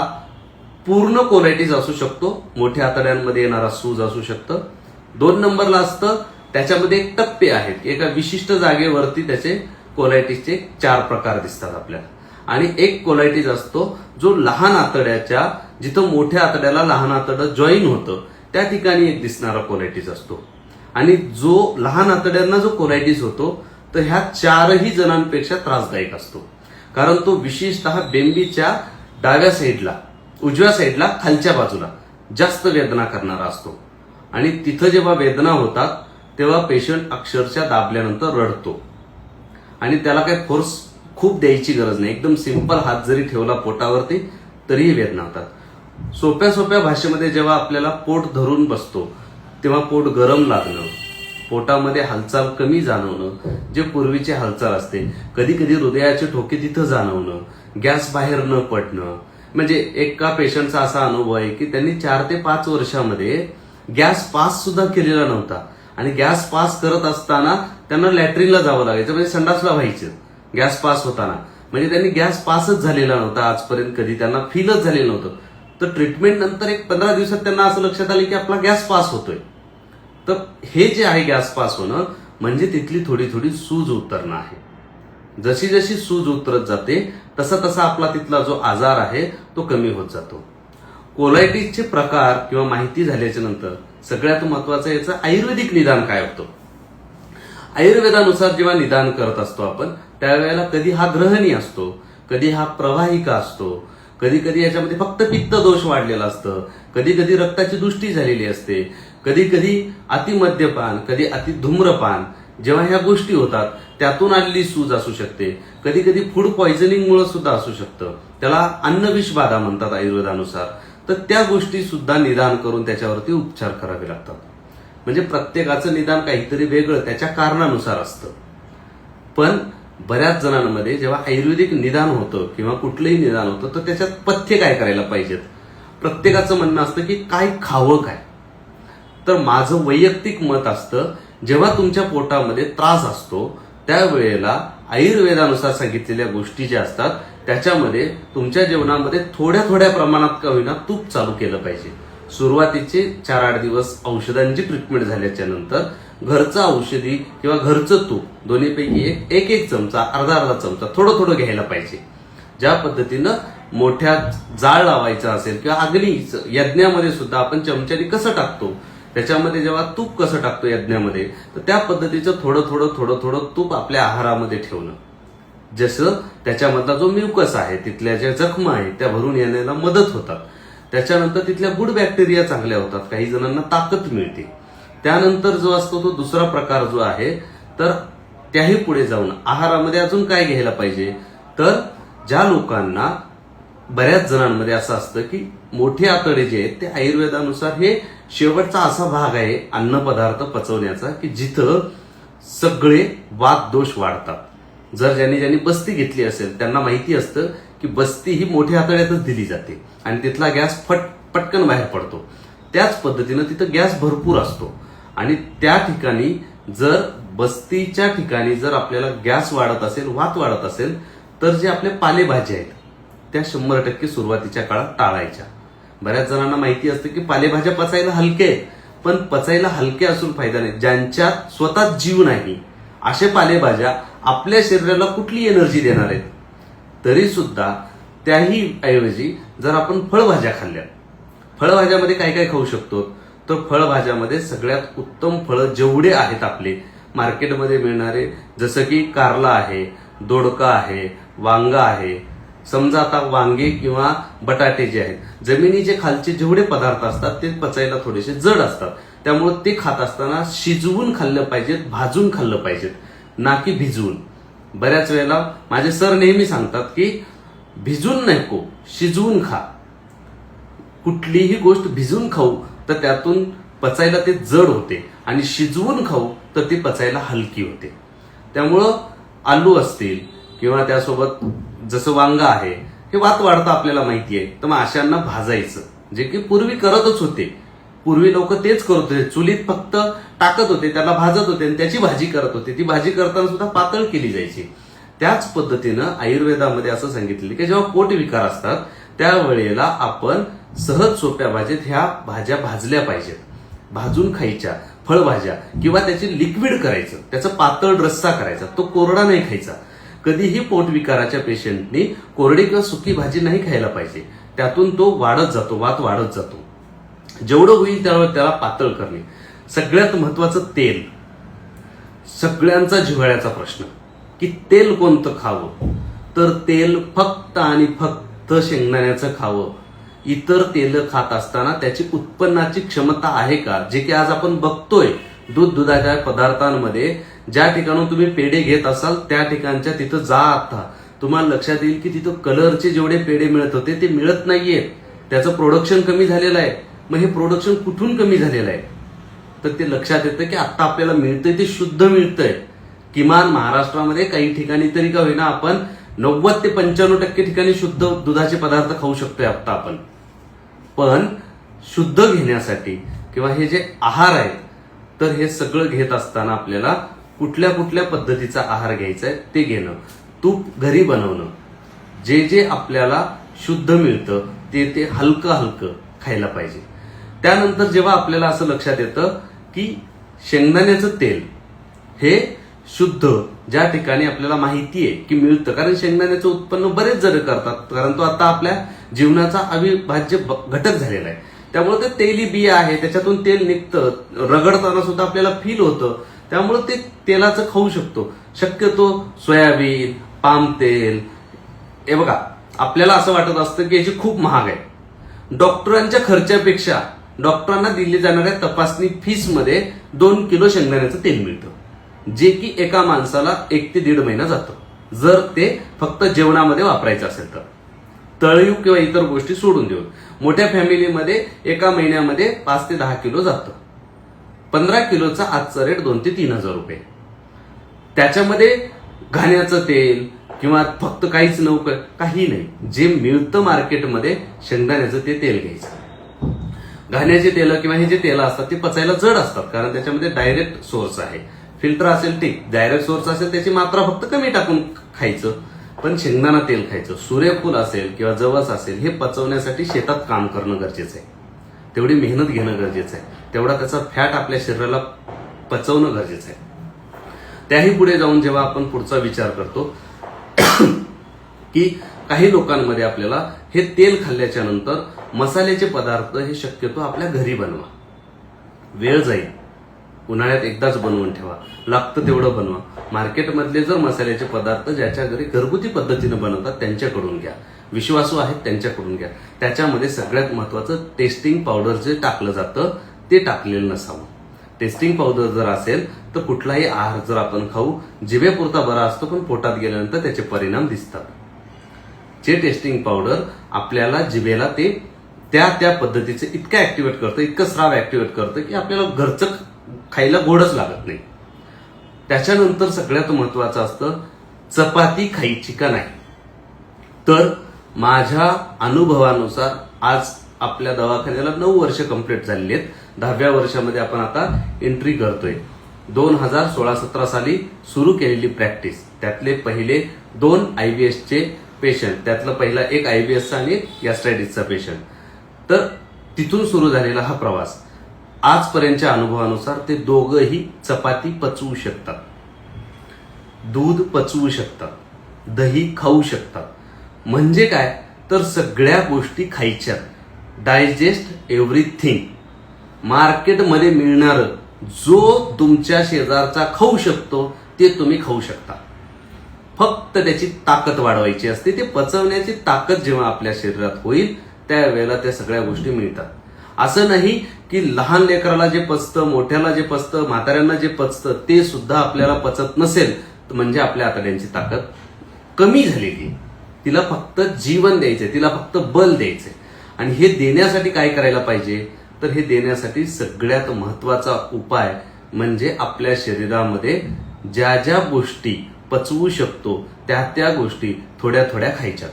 पूर्ण कोलायटिस असू शकतो, मोठ्या आतड्यांमध्ये येणारा सूज असू शकतं. 2 नंबरला असतं त्याच्यामध्ये एक टप्पे आहेत, एका विशिष्ट जागेवरती त्याचे कोलायटिसचे 4 प्रकार दिसतात आपल्याला. आणि एक कोलायटिस असतो जो लहान आतड्याच्या जिथं मोठ्या आतड्याला लहान आतडं जॉईन होतं त्या ठिकाणी एक दिसणारा कोलायटिस असतो. आणि जो लहान आतड्यांना जो कोलायटिस होतो तर ह्या 4ही जणांपेक्षा त्रासदायक असतो, कारण तो विशेषतः बेंबीच्या डाव्या साईडला, उजव्या साईडला, खालच्या बाजूला जास्त वेदना करणारा असतो. आणि तिथं जेव्हा वेदना होतात तेव्हा पेशंट अक्षरशः दाबल्यानंतर रडतो आणि त्याला काही फोर्स खूप द्यायची गरज नाही, एकदम सिंपल हात जरी ठेवला पोटावरती तरीही वेदना होतात. सोप्या सोप्या भाषेमध्ये जेव्हा आपल्याला पोट धरून बसतो तेव्हा पोट गरम लागणं, पोटामध्ये हालचाल कमी जाणवणं, जे पूर्वीची हालचाल असते, कधी कधी हृदयाचे ठोके तिथं जाणवणं, गॅस बाहेर न पडणं. म्हणजे एका पेशंटचा असा अनुभव आहे की त्यांनी 4 ते 5 वर्षामध्ये गॅस पास सुद्धा केलेला नव्हता आणि गॅस पास करत असताना त्यांना लॅट्रिनला जावं लागायचं, म्हणजे संडासला व्हायचं. गॅस पास होताना, म्हणजे त्यांनी गॅस पासच झालेला नव्हता आजपर्यंत, कधी त्यांना फीलच झालेलं नव्हतं. तर ट्रीटमेंट नंतर एक 15 दिवसात त्यांना असं लक्षात आलं की आपला गॅस पास होतोय. तर हे जे आहे गॅस पास होणं म्हणजे तिथली थोडी थोडी सूज उतरणं आहे. जशी जशी सूज उतरत जाते तसा तसा आपला तिथला जो आजार आहे तो कमी होत जातो. कोलायटिसचे प्रकार किंवा माहिती झाल्याच्या नंतर सगळ्यात महत्वाचं याचं आयुर्वेदिक निदान काय होतं. आयुर्वेदानुसार जेव्हा निदान करत असतो आपण त्यावेळेला कधी हा ग्रहणी असतो, कधी हा प्रवाहिका असतो, कधी कधी याच्यामध्ये फक्त पित्त दोष वाढलेला असतं, कधी कधी रक्ताची दुष्टी झालेली असते, कधी कधी अतिमद्यपान, कधी अति धूम्रपान, जेव्हा ह्या गोष्टी होतात त्यातून आलेली सूज असू शकते, कधी कधी फूड पॉइझनिंग मुळे सुद्धा असू शकतं, त्याला अन्नविष बाधा म्हणतात आयुर्वेदानुसार. तर त्या गोष्टी सुद्धा निदान करून त्याच्यावरती उपचार करावे लागतात. म्हणजे प्रत्येकाचं निदान काहीतरी वेगळं त्याच्या कारणानुसार असतं. पण बऱ्याच जणांमध्ये जेव्हा आयुर्वेदिक निदान होतं किंवा कुठलंही निदान होतं तर त्याच्यात पथ्य काय करायला पाहिजेत. प्रत्येकाचं म्हणणं असतं की काय खावं काय. तर माझं वैयक्तिक मत असतं जेव्हा तुमच्या पोटामध्ये त्रास असतो त्यावेळेला आयुर्वेदानुसार सांगितलेल्या गोष्टी ज्या असतात त्याच्यामध्ये तुमच्या जेवणामध्ये थोड्या थोड्या प्रमाणात का होईना तूप चालू केलं पाहिजे. सुरुवातीचे 4-8 दिवस औषधांची ट्रीटमेंट झाल्याच्या नंतर घरचं औषधी किंवा घरचं तूप दोन्हीपैकी एक चमचा, अर्धा चमचा थोडं थोडं घ्यायला पाहिजे. ज्या पद्धतीनं मोठ्या जाळ लावायचा असेल किंवा अग्नी यज्ञामध्ये सुद्धा आपण चमच्याने कसं टाकतो त्याच्यामध्ये जेव्हा तूप कसं टाकतो यज्ञामध्ये तर त्या पद्धतीचं थोडं थोडं तूप आपल्या आहारामध्ये ठेवणं. जसं त्याच्यामधला जो म्युकस आहे तिथल्या ज्या जखमा आहेत त्या भरून येण्याला मदत होतात. त्याच्यानंतर तिथल्या गुड बॅक्टेरिया चांगल्या होतात, काही जणांना ताकद मिळते. त्यानंतर जो असतो तो दुसरा प्रकार जो आहे तर त्याही पुढे जाऊन आहारामध्ये अजून काय घ्यायला पाहिजे तर ज्या लोकांना बऱ्याच जणांमध्ये असं असतं की मोठे आतडे जे आहेत ते आयुर्वेदानुसार हे शेवटचा असा भाग आहे अन्नपदार्थ पचवण्याचा की जिथं सगळे वात दोष वाढतात. जर ज्यांनी बस्ती घेतली असेल त्यांना माहिती असतं की बस्ती ही मोठ्या आतड्यातच दिली जाते आणि तिथला गॅस पटकन बाहेर पडतो. त्याच पद्धतीनं तिथं गॅस भरपूर असतो आणि त्या ठिकाणी जर बस्तीच्या ठिकाणी जर आपल्याला गॅस वाढत असेल, वात वाढत असेल तर जे आपले पालेभाज्या आहेत त्या 100% सुरुवातीच्या काळात टाळायच्या. बऱ्याच जणांना माहिती असतं की पालेभाज्या पचायला हलके आहेत, पण पचायला हलके असून फायदा नाही. ज्यांच्यात स्वतः जीव नाही असे पालेभाज्या आपल्या शरीराला कुठली एनर्जी देणार आहेत. तरी सुद्धा त्याही ऐवजी जर आपण फळभाज्या खाल्ल्या, फळभाज्यामध्ये काय काय खाऊ शकतो तर फळभाज्यामध्ये सगळ्यात उत्तम फळं जेवढे आहेत आपले मार्केटमध्ये मिळणारे, जसं की कारला आहे, दोडका आहे, वांगा आहे. समजा आता वांगे किंवा बटाटे जे आहेत जमिनीचे खालचे जेवढे पदार्थ असतात ते पचायला थोडेसे जड असतात, त्यामुळे ते खात असताना शिजवून खाल्लं पाहिजेत, भाजून खाल्लं पाहिजेत, ना की भिजवून. बऱ्याच वेळेला माझे सर नेहमी सांगतात की भिजून नको, शिजवून खा. कुठलीही गोष्ट भिजून खाऊ तर त्यातून पचायला ते जड होते आणि शिजवून खाऊ तर ती पचायला हलकी होते. त्यामुळं आलू असतील किंवा त्यासोबत जसं वांगा आहे हे वात वाढतं आपल्याला माहिती आहे, तर मग अशांना भाजायचं, जे की पूर्वी करतच होते. पूर्वी लोक तेच करत होते, चुलीत फक्त टाकत होते, त्याला भाजत होते आणि त्याची भाजी करत होते. ती भाजी करताना सुद्धा पातळ केली जायची. त्याच पद्धतीनं आयुर्वेदामध्ये असं सांगितलं की जेव्हा पोट विकार असतात त्यावेळेला आपण सहज सोप्या भाजीत ह्या भाज्या भाजल्या पाहिजेत, भाजून खायच्या. फळभाज्या किंवा त्याची लिक्विड करायचं, त्याचा पातळ रस्सा करायचा, तो कोरडा नाही खायचा. कधीही पोटविकाराच्या पेशंटनी कोरडी किंवा सुकी भाजी नाही खायला पाहिजे, त्यातून तो वाढत जातो, वात वाढत जातो. जेवढं होईल त्याला पातळ करणे. सगळ्यात महत्वाचं तेल. सगळ्यांचा जिव्हाळ्याचा प्रश्न की तेल कोणतं खावं तर तेल फक्त आणि फक्त शेंगदाण्याचं खावं. इतर तेल खात असताना त्याची उत्पन्नाची क्षमता आहे का, जे की आज आपण बघतोय दुधाच्या पदार्थांमध्ये. ज्या ठिकाणून तुम्ही पेढे घेत असाल त्या ठिकाणच्या तिथं जा, आता तुम्हाला लक्षात येईल की तिथं कलरचे जेवढे पेढे मिळत होते ते मिळत नाहीयेत. त्याचं प्रोडक्शन कमी झालेलं आहे. मग हे प्रोडक्शन कुठून कमी झालेलं आहे तर ते लक्षात येतं की आता आपल्याला मिळतंय ते शुद्ध मिळतंय. किमान महाराष्ट्रामध्ये काही ठिकाणी तरी का होईना आपण 90 ते 95% ठिकाणी शुद्ध दुधाचे पदार्थ खाऊ शकतोय आता आपण. पण शुद्ध घेण्यासाठी किंवा हे जे आहार आहेत तर हे सगळं घेत असताना आपल्याला कुठल्या कुठल्या पद्धतीचा आहार घ्यायचा आहे ते घेणं. तूप घरी बनवणं, जे जे आपल्याला शुद्ध मिळतं ते हलकं हलकं खायला पाहिजे. त्यानंतर जेव्हा आपल्याला असं लक्षात येतं की शेंगदाण्याचं तेल हे शुद्ध ज्या ठिकाणी आपल्याला माहिती आहे की मिळतं, कारण शेंगदाण्याचं उत्पन्न बरेच जण करतात, कारण तो आता आपल्या जीवनाचा अविभाज्य घटक झालेला आहे. त्यामुळे ते तेली बिया आहे, त्याच्यातून तेल निघतं, रगडताना सुद्धा आपल्याला फील होतं. त्यामुळे ते तेलाचं खाऊ शकतो. शक्यतो सोयाबीन, पाम तेल, हे बघा आपल्याला असं वाटत असतं की याची खूप महाग आहे. डॉक्टरांच्या खर्चापेक्षा डॉक्टरांना दिली जाणाऱ्या तपासणी फीस मध्ये 2 किलो शेंगदाण्याचं तेल मिळतं, जे की एका माणसाला 1 ते 1.5 महिना जातं, जर ते फक्त जेवणामध्ये वापरायचं असेल तर. तळीव किंवा इतर गोष्टी सोडून देऊन मोठ्या फॅमिलीमध्ये एका महिन्यामध्ये 5 ते 10 किलो जातं. 15 किलोचा आजचा रेट 2 ते 3 हजार रुपये. त्याच्यामध्ये घाण्याचं तेल किंवा फक्त काहीच नव्हतं, काही नाही, जे मिळतं मार्केटमध्ये शेंगदाण्याचं ते तेल घ्यायचं. घाण्याचे तेल किंवा हे जे तेल असतात ते पचायला जड असतात, कारण त्याच्यामध्ये डायरेक्ट सोर्स आहे. फिल्टर असेल ठीक, डायरेक्ट सोर्स असेल त्याची मात्रा फक्त कमी टाकून खायचं, पण शेंगदाणा तेल खायचं. सूर्यफूल असेल किंवा जवस असेल हे पचवण्यासाठी शेतात काम करणं गरजेचं आहे, तेवढी मेहनत घेणं गरजेचं आहे, तेवढा त्याचा फॅट आपल्या शरीराला पचवणं गरजेचं आहे. त्याही पुढे जाऊन जेव्हा आपण पुढचा विचार करतो की काही लोकांमध्ये आपल्याला हे तेल खाल्ल्याच्या नंतर मसाल्याचे पदार्थ हे शक्यतो आपल्या घरी बनवा. वेळ जाईल, उन्हाळ्यात एकदाच बनवून ठेवा, लागतं तेवढं बनवा. मार्केटमधले जर मसाल्याचे पदार्थ ज्याच्या घरी घरगुती पद्धतीनं बनवतात त्यांच्याकडून घ्या, विश्वासू आहेत त्यांच्याकडून घ्या. त्याच्यामध्ये सगळ्यात महत्वाचं टेस्टिंग पावडर जे टाकलं जातं ते टाकलेलं नसावं. टेस्टिंग पावडर जर असेल तर कुठलाही आहार जर आपण खाऊ, जिभेपुरता बरा असतो पण पोटात गेल्यानंतर त्याचे परिणाम दिसतात. जे टेस्टिंग पावडर आपल्याला जिभेला ते त्या पद्धतीचे इतकं ऍक्टिव्हेट करतं, इतकं स्राव ऍक्टिव्हेट करतं की आपल्याला घरचं खायला गोडच लागत नाही. त्याच्यानंतर सगळ्यात महत्वाचं असतं चपाती खायची का नाही. तर माझ्या अनुभवानुसार आज आपल्या दवाखान्याला 9 वर्ष कंप्लीट झालेली आहेत. 10व्या वर्षामध्ये आपण आता एंट्री करतोय. 2016-17 साली सुरू केलेली प्रॅक्टिस, त्यातले पहिले 2 IBS चे पेशंट, त्यातला पहिला एक IBS चा आणि एक गॅस्ट्रायटिसचा पेशंट. तर तिथून सुरू झालेला हा प्रवास आजपर्यंतच्या अनुभवानुसार ते दोघंही चपाती पचवू शकतात, दूध पचवू शकतात, दही खाऊ शकतात. म्हणजे काय तर सगळ्या गोष्टी खायच्यात. Digest everything. मार्केटमध्ये मिळणार जो तुमच्या शेजारचा खाऊ शकतो ते तुम्ही खाऊ शकता. फक्त त्याची ताकद वाढवायची असते. ते पचवण्याची ताकद जेव्हा आपल्या शरीरात होईल त्यावेळेला त्या सगळ्या गोष्टी मिळतात. असं नाही की लहान लेकराला जे पचतं, मोठ्याला जे पचतं, म्हाताऱ्यांना जे पचतं ते सुद्धा आपल्याला पचत नसेल म्हणजे आपल्या आतड्यांची ताकद कमी झालेली. तिला फक्त जीवन द्यायचंय, तिला फक्त बल द्यायचंय. आणि हे देण्यासाठी काय करायला पाहिजे तर हे देण्यासाठी सगळ्यात महत्वाचा उपाय म्हणजे आपल्या शरीरामध्ये ज्या ज्या गोष्टी पचवू शकतो त्या गोष्टी थोड्या थोड्या खायच्या.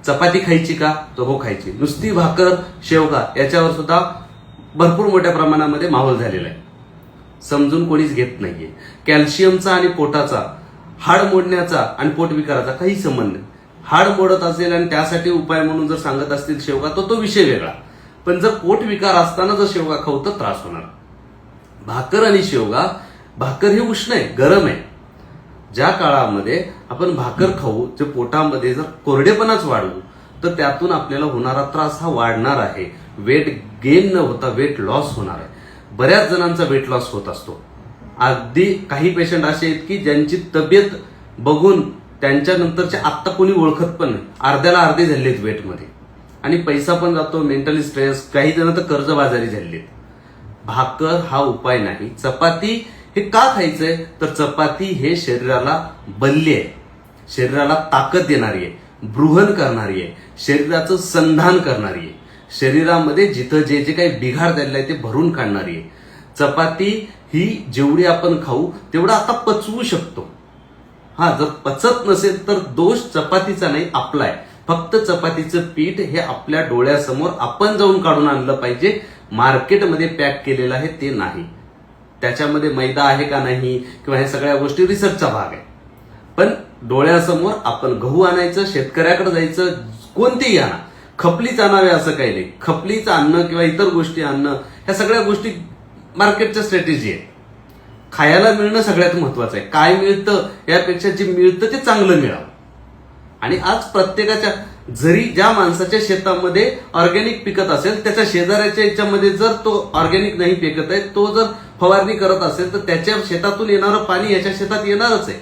चपाती खायची का तर हो खायची. नुसती भाकर, शेवगा याच्यावर सुद्धा भरपूर मोठ्या प्रमाणामध्ये माहोल झालेला आहे, समजून कोणीच घेत नाहीये. कॅल्शियमचा आणि पोटाचा, हाड मोडण्याचा आणि पोटविकाराचा काही संबंध नाही. हाड मोडत असेल आणि त्यासाठी उपाय म्हणून जर सांगत असतील शेवगा तर तो विषय वेगळा, पण जर पोटविकार असताना जर शेवगा खाऊ तर त्रास होणार. भाकर आणि शेवगा, भाकर ही उष्ण आहे, गरम आहे. ज्या काळामध्ये आपण भाकर खाऊ, जे पोटामध्ये जर कोरडेपणाच वाढवू तर त्यातून आपल्याला होणारा त्रास हा वाढणार आहे. वेट गेन न होता वेट लॉस होणार आहे. बऱ्याच जणांचा वेट लॉस होत असतो. अगदी काही पेशंट असे आहेत की ज्यांची तब्येत बघून त्यांच्यानंतरचे आत्ता कोणी ओळखत पण नाही, अर्ध्याला अर्धे झालेत वेटमध्ये, आणि पैसा पण जातो, मेंटली स्ट्रेस, काही जण तर कर्जबाजारी झालेत. भाकर हा उपाय नाही. चपाती हे का खायचंय तर चपाती हे शरीराला बल्य आहे, शरीराला ताकद देणारी आहे, बृहन करणारी आहे, शरीराचं संधान करणारी आहे, शरीरामध्ये जिथं जे जे काही बिघाड झालेला आहे ते भरून काढणारी आहे. चपाती ही जेवढी आपण खाऊ तेवढं आता पचवू शकतो. हा, जर पचत नसेल तर दोष चपातीचा नाही आपला आहे. फक्त चपातीचं पीठ हे आपल्या डोळ्यासमोर आपण जाऊन काढून आणलं पाहिजे. मार्केटमध्ये पॅक केलेलं आहे ते नाही. त्याच्यामध्ये मैदा आहे का नाही किंवा हे सगळ्या गोष्टी रिसर्चचा भाग आहे. पण डोळ्यासमोर आपण गहू आणायचं, शेतकऱ्याकडे जायचं, कोणतेही आणा, खपलीच आणावे असं काही नाही. खपलीच आणणं किंवा इतर गोष्टी आणणं ह्या सगळ्या गोष्टी मार्केटच्या स्ट्रॅटेजी आहे. खायला मिळणं सगळ्यात महत्वाचं आहे. काय मिळतं यापेक्षा जे मिळतं ते चांगलं मिळावं. आणि आज प्रत्येकाच्या जरी ज्या माणसाच्या शेतामध्ये ऑर्गॅनिक पिकत असेल, त्याच्या शेजाऱ्याच्या याच्यामध्ये जर तो ऑर्गॅनिक नाही पिकत आहे, तो जर फवारणी करत असेल तर त्याच्या शेतातून येणारं पाणी याच्या शेतात येणारच आहे.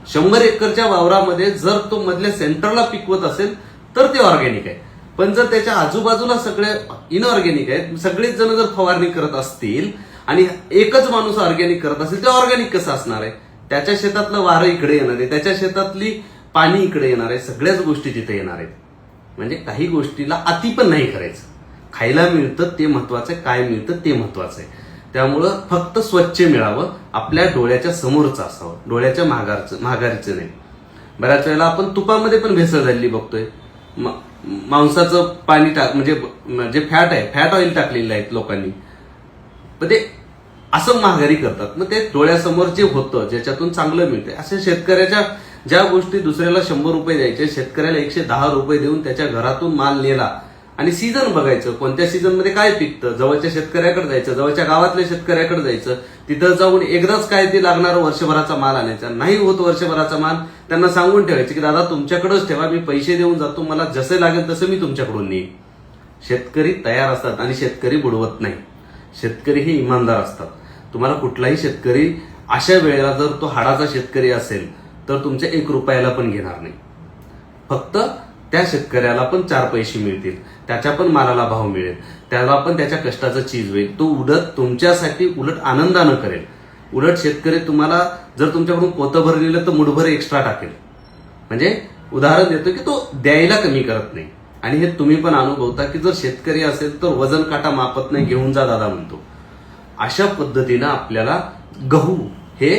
100 एकरच्या वावरामध्ये जर तो मधल्या सेंटरला पिकवत असेल तर ते ऑर्गॅनिक आहे. पण जर त्याच्या आजूबाजूला सगळे इनऑर्गॅनिक आहेत, सगळेच जण जर फवारणी करत असतील आणि एकच माणूस ऑर्गॅनिक करत असेल तर ऑर्गॅनिक कसं असणार आहे? त्याच्या शेतातलं वारं इकडे येणार आहे, त्याच्या शेतातली पाणी इकडे येणार आहे, सगळ्याच गोष्टी तिथे येणार आहेत. म्हणजे काही गोष्टीला अति पण नाही करायचं. खायला मिळतं ते महत्वाचं आहे, काय मिळतं ते महत्वाचं आहे. त्यामुळं फक्त स्वच्छ मिळावं, आपल्या डोळ्याच्या समोरचं असावं, डोळ्याच्या माघारीचं नाही. बऱ्याच वेळेला आपण तुपामध्ये पण भेसळ झालेली बघतोय. मांसाचं पाणी म्हणजे जे फॅट आहे, फॅट ऑइल टाकलेलं आहे लोकांनी, पण ते असं महागारी करतात. मग ते डोळ्यासमोर जे होतं ज्याच्यातून चांगलं मिळतंय, असे शेतकऱ्याच्या ज्या गोष्टी दुसऱ्याला 100 रुपये द्यायचे, शेतकऱ्याला 110 रुपये देऊन त्याच्या घरातून माल नेला आणि सीझन बघायचं, कोणत्या सीझनमध्ये काय पिकतं, जवळच्या शेतकऱ्याकडे जायचं, जवळच्या गावातल्या शेतकऱ्याकडे जायचं, तिथं जाऊन एकदाच काय ते लागणार वर्षभराचा माल आणायचा. नाही होत वर्षभराचा माल, त्यांना सांगून ठेवायचं की दादा तुमच्याकडेच ठेवा, मी पैसे देऊन जातो, मला जसे लागेल तसं मी तुमच्याकडून नेईन. शेतकरी तयार असतात आणि शेतकरी बुडवत नाही. शेतकरी हे इमानदार असतात. तुम्हाला कुठलाही शेतकरी अशा वेळेला जर तो हाडाचा शेतकरी असेल तर तुमच्या 1 रुपयाला पण घेणार नाही. फक्त त्या शेतकऱ्याला पण 4 पैसे मिळतील, त्याच्या पण मालाला भाव मिळेल, त्याला पण त्याच्या कष्टाचं चीज होईल. तो तुमच्यासाठी उलट आनंदानं करेल. उलट शेतकरी तुम्हाला जर तुमच्याकडून पोतं भरलेलं तर मुठभर एक्स्ट्रा टाकेल. म्हणजे उदाहरण देतो की तो द्यायला कमी करत नाही. आणि हे तुम्ही पण अनुभवता की जर शेतकरी असेल तर वजन काटा मापत नाही, घेऊन जा दादा म्हणतो. अशा पद्धतीनं आपल्याला गहू हे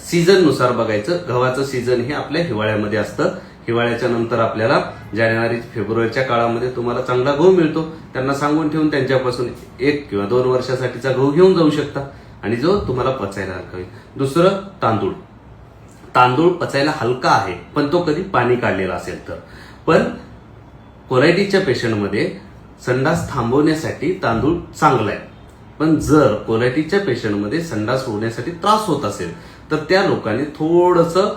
सीझननुसार बघायचं. गव्हाचं सीझन हे आपल्या हिवाळ्यामध्ये असतं. हिवाळ्याच्या नंतर आपल्याला जानेवारी फेब्रुवारीच्या काळामध्ये तुम्हाला चांगला गहू मिळतो. त्यांना सांगून ठेवून त्यांच्यापासून 1 किंवा 2 वर्षासाठीचा गहू घेऊन जाऊ शकता आणि जो तुम्हाला पचायला हलका होईल. दुसरं तांदूळ. तांदूळ पचायला हलका आहे पण तो कधी पाणी काढलेला असेल तर. पण कोलायटिसच्या पेशंटमध्ये संडास थांबवण्यासाठी तांदूळ चांगला आहे. पण जर कोलायटिसच्या पेशंटमध्ये संडास होण्यासाठी त्रास होत असेल तर त्या लोकांनी थोडंसं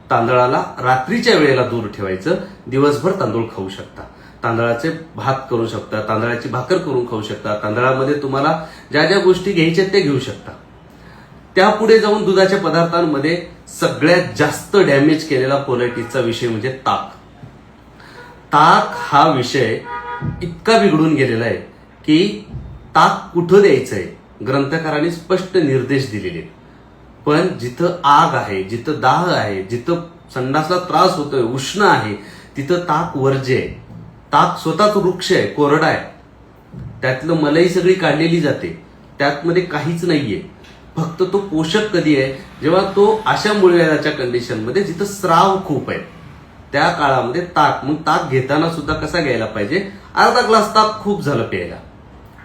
तांदळाला रात्रीच्या वेळेला दूर ठेवायचं. दिवसभर तांदूळ खाऊ शकता, तांदळाचे भात करू शकता, तांदळाची भाकर करून खाऊ शकता. तांदळामध्ये तुम्हाला ज्या ज्या गोष्टी घ्यायच्या ते घेऊ शकता. त्यापुढे जाऊन दुधाच्या पदार्थांमध्ये सगळ्यात जास्त डॅमेज केलेला कोलायटिसचा विषय म्हणजे ताक. ताक हा विषय इतका बिघडून गेलेला आहे की ताक कुठं द्यायचंय ग्रंथकारांनी स्पष्ट निर्देश दिलेले. पण जिथं आग आहे, जिथं दाह आहे, जिथं संडासला त्रास होतोय, उष्ण आहे, तिथं ताक वर्ज्य आहे. ताक स्वतःच वृक्ष आहे, कोरडा आहे, त्यातलं मलई सगळी काढलेली जाते, त्यातमध्ये काहीच नाहीये. फक्त तो पोषक कधी आहे जेव्हा तो अशा मूळव्याधाच्या कंडिशनमध्ये जिथं स्राव खूप आहे त्या काळामध्ये ताक. मग ताक घेताना सुद्धा कसा घ्यायला पाहिजे? अर्धा ग्लास ताक खूप झालं प्यायला.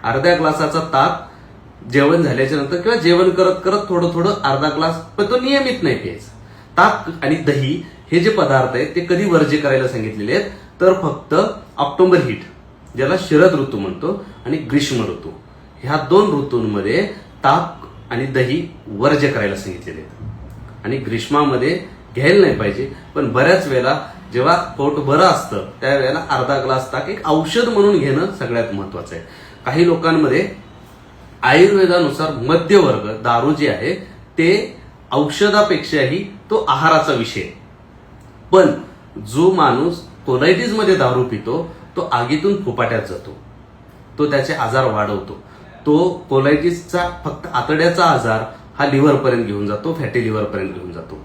अर्ध्या ग्लासाचा ताक जेवण झाल्याच्या नंतर किंवा जेवण करत करत थोडं थोडं अर्धा ग्लास, पण तो नियमित नाही प्यायचा. ताक आणि दही हे जे पदार्थ आहेत ते कधी वर्ज्य करायला सांगितलेले आहेत तर फक्त ऑक्टोबर हीट, ज्याला शरद ऋतू म्हणतो, आणि ग्रीष्म ऋतू, ह्या 2 ऋतूंमध्ये ताक आणि दही वर्ज्य करायला सांगितलेले आहेत. आणि ग्रीष्मामध्ये घ्यायला नाही पाहिजे. पण बऱ्याच वेळेला जेव्हा पोट बरं असतं त्यावेळेला अर्धा ग्लास ताक एक औषध म्हणून घेणं सगळ्यात महत्वाचं आहे. काही लोकांमध्ये आयुर्वेदानुसार मध्यवर्ग दारू जे आहे ते औषधापेक्षाही तो आहाराचा विषय. पण जो माणूस कोलायटिस मध्ये दारू पितो तो आगीतून फुपाट्यात जातो, तो त्याचे आजार वाढवतो. तो कोलायटिसचा फक्त आतड्याचा आजार हा लिव्हर पर्यंत घेऊन जातो, फॅटी लिव्हर पर्यंत घेऊन जातो.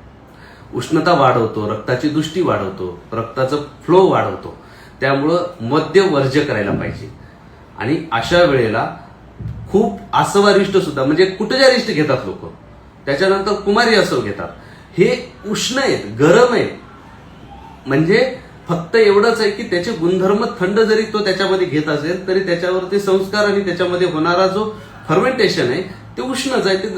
उष्णता वाढवतो, रक्ताची दुष्टी वाढवतो, रक्ताचं फ्लो वाढवतो. त्यामुळं मद्य वर्ज्य करायला पाहिजे. आणि अशा वेळेला खूप आसवारिष्ट सुद्धा, म्हणजे कुटजारिष्ट घेतात लोक, त्याच्यानंतर कुमारी असव घेतात. हे उष्ण आहेत, गरम आहेत. म्हणजे फक्त एवढंच आहे की त्याचे गुणधर्म थंड जरी तो त्याच्यामध्ये घेत असेल तरी त्याच्यावरती संस्कार आणि त्याच्यामध्ये होणारा जो फर्मेंटेशन आहे ते उष्णच आहे.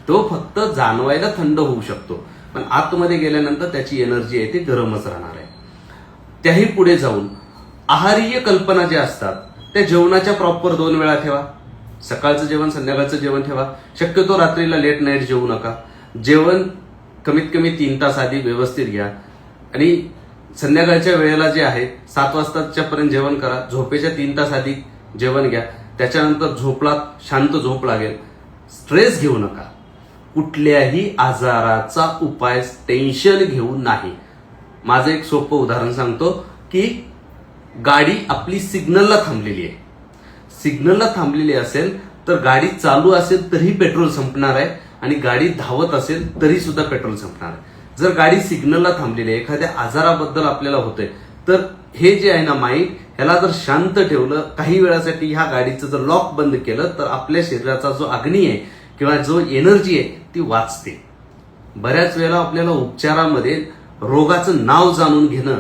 तो फक्त जाणवायला थंड होऊ शकतो. पण आतमध्ये गेल्यानंतर त्याची एनर्जी आहे ती गरमच राहणार आहे. त्याही पुढे जाऊन आहारीय कल्पना ज्या असतात त्या जेवणाच्या प्रॉपर 2 वेळा ठेवा. सकाळचं जेवण, संध्याकाळचं जेवण ठेवा. शक्यतो रात्रीला लेट नाईट जेवू नका. जेवण कमीत कमी 3 तास आधी व्यवस्थित घ्या आणि संध्याकाळच्या वेळेला जे आहे 7 वाजताच्या पर्यंत जेवण करा. झोपेच्या 3 तास आधी जेवण घ्या. त्याच्यानंतर झोपला, शांत झोप लागेल. स्ट्रेस घेऊ नका. कुठल्याही आजाराचा उपाय टेन्शन घेऊ नाही. माझं एक सोपं उदाहरण सांगतो की गाडी आपली सिग्नलला थांबलेली आहे. सिग्नलला थांबलेली असेल तर गाडी चालू असेल तरी पेट्रोल संपणार आहे आणि गाडी धावत असेल तरी सुद्धा पेट्रोल संपणार आहे. जर गाडी सिग्नलला थांबलेली आहे, एखाद्या आजाराबद्दल आपल्याला होतंय, तर हे जे आहे ना माइंड, ह्याला जर शांत ठेवलं, काही वेळासाठी ह्या गाडीचं जर लॉक बंद केलं तर आपल्या शरीराचा जो अग्नी आहे किंवा जो एनर्जी आहे ती वाचते. बऱ्याच वेळेला आपल्याला उपचारामध्ये रोगाचं नाव जाणून घेणं,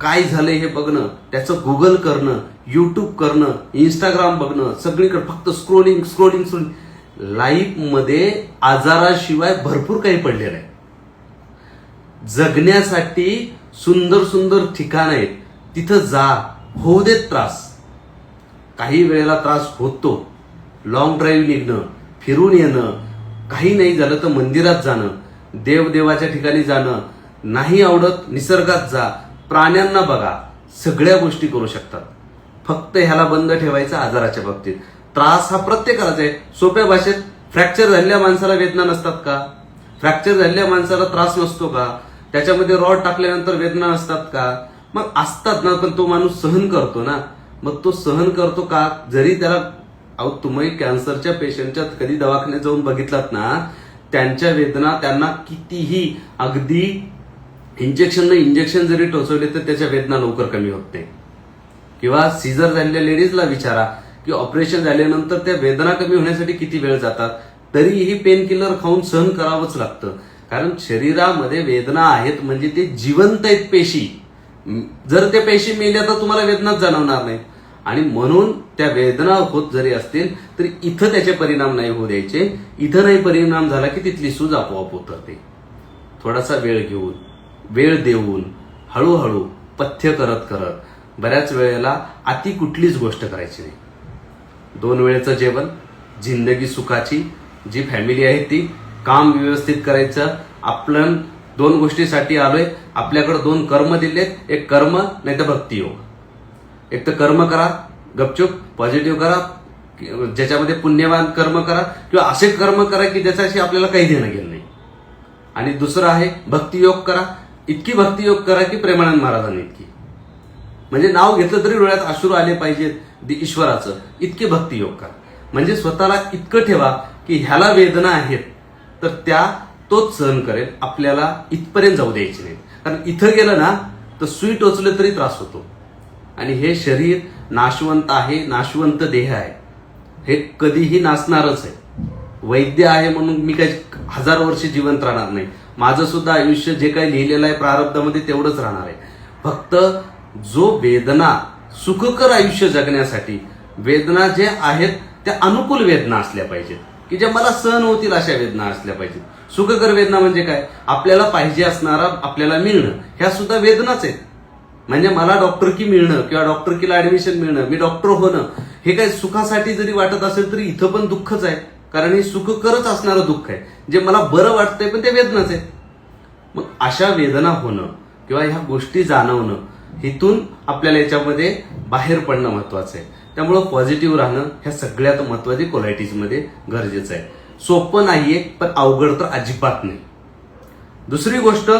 काय झालंय हे बघणं, त्याचं गुगल करणं, युट्यूब करणं, इंस्टाग्राम बघणं, सगळीकडे फक्त स्क्रोलिंग स्क्रोलिंग स्क्रोलिंग. लाईफमध्ये आजाराशिवाय भरपूर काही पडलेलं आहे. जगण्यासाठी सुंदर सुंदर ठिकाण आहेत, तिथं जा, होऊ देत त्रास. काही वेळेला त्रास होतो. लॉंग ड्राईव्ह निघणं, फिरून येणं, काही नाही झालं तर मंदिरात जाणं, देवदेवाच्या ठिकाणी जाणं, नाही आवडत निसर्गात जा, प्राण्यांना बघा, सगळ्या गोष्टी करू शकतात. फक्त ह्याला बंद ठेवायचं आजाराच्या बाबतीत. त्रास हा प्रत्येकालाच आहे. सोप्या भाषेत, फ्रॅक्चर झालेल्या माणसाला वेदना नसतात का? फ्रॅक्चर झालेल्या माणसाला त्रास नसतो का? त्याच्यामध्ये रॉड टाकल्यानंतर वेदना नसतात का? मग असतात ना, पण तो माणूस सहन करतो ना. मग तो सहन करतो का? जरी त्याला, अहो तुम्ही कॅन्सरच्या पेशंटच्या कधी दवाखान्यात जाऊन बघितलात ना, त्यांच्या वेदना त्यांना कितीही अगदी इंजेक्शन जरी टोचवले तर त्याच्या वेदना लवकर कमी होत नाही. किंवा सीझर झालेल्या लेडीजला विचारा की ऑपरेशन झाल्यानंतर त्या वेदना कमी होण्यासाठी किती वेळ जातात, तरीही पेन किलर खाऊन सहन करावंच लागतं. कारण शरीरामध्ये वेदना आहेत म्हणजे ते जिवंत आहेत पेशी. जर त्या पेशी मेल्या तर तुम्हाला वेदनाच जाणवणार नाहीत. आणि म्हणून त्या वेदना होत जरी असतील तरी इथं त्याचे परिणाम नाही होऊ द्यायचे. इथं नाही परिणाम झाला की तिथली सूज आपोआप उतरते. थोडासा वेळ घेऊन, वेळ देऊन, हळूहळू पथ्य करत करत, बऱ्याच वेळेला अति कुठलीच गोष्ट करायची नाही. 2 वेळेचं जेवण, जिंदगी सुखाची, जी फॅमिली आहे ती, काम व्यवस्थित करायचं. आपण 2 गोष्टीसाठी आलोय. आपल्याकडे 2 कर्म दिलेत, एक कर्म नाही तर भक्ती योग. एक तर कर्म करा गपचूप, पॉझिटिव्ह करा, ज्याच्यामध्ये पुण्यवान कर्म करा, किंवा असे कर्म करा की ज्याच्याशी आपल्याला काही देणं घेणं नाही. आणि दुसरं आहे भक्तियोग करा. इतकी भक्तियोग करा की प्रेमानंद महाराजांनी इतकी, म्हणजे नाव घेतलं तरी डोळ्यात अश्रू आले पाहिजेत ईश्वराचं, इतके भक्तियोग करा. म्हणजे स्वतःला इतकं ठेवा की ह्याला वेदना आहेत तर त्या तोच सहन करेल, आपल्याला इथपर्यंत जाऊ द्यायची नाही. कारण इथं गेलं ना तर सुई टोचले तरी त्रास होतो. आणि हे शरीर नाशवंत आहे, नाशवंत देह आहे, हे कधीही नासणारच आहे. वैद्य आहे म्हणून मी काही 1000 वर्ष जिवंत राहणार नाही. माझं सुद्धा आयुष्य जे काही लिहिलेलं आहे प्रारब्धामध्ये तेवढंच राहणार आहे. फक्त जो वेदना, सुखकर आयुष्य जगण्यासाठी वेदना जे आहेत त्या अनुकूल वेदना असल्या पाहिजेत, की ज्या मला सहन होतील अशा वेदना असल्या पाहिजेत. सुखकर वेदना म्हणजे काय? आपल्याला पाहिजे असणारा आपल्याला मिळणं, ह्या सुद्धा वेदनाच आहेत. म्हणजे मला डॉक्टरकी मिळणं किंवा डॉक्टरकीला ऍडमिशन मिळणं, मी डॉक्टर होणं, हे काय सुखासाठी जरी वाटत असेल तरी इथं पण दुःखच आहे. कारण हे सुखकरच असणारं दुःख आहे. जे मला बरं वाटतंय पण ते वेदनाच आहे. मग अशा वेदना होणं किंवा ह्या गोष्टी जाणवणं, इथून आपल्याला याच्यामध्ये बाहेर पडणं महत्वाचं आहे. त्यामुळं पॉझिटिव्ह राहणं ह्या सगळ्यात महत्वाचे कोलायटिसमध्ये गरजेचं आहे. सोपं नाहीये पण अवघड तर अजिबात नाही. दुसरी गोष्ट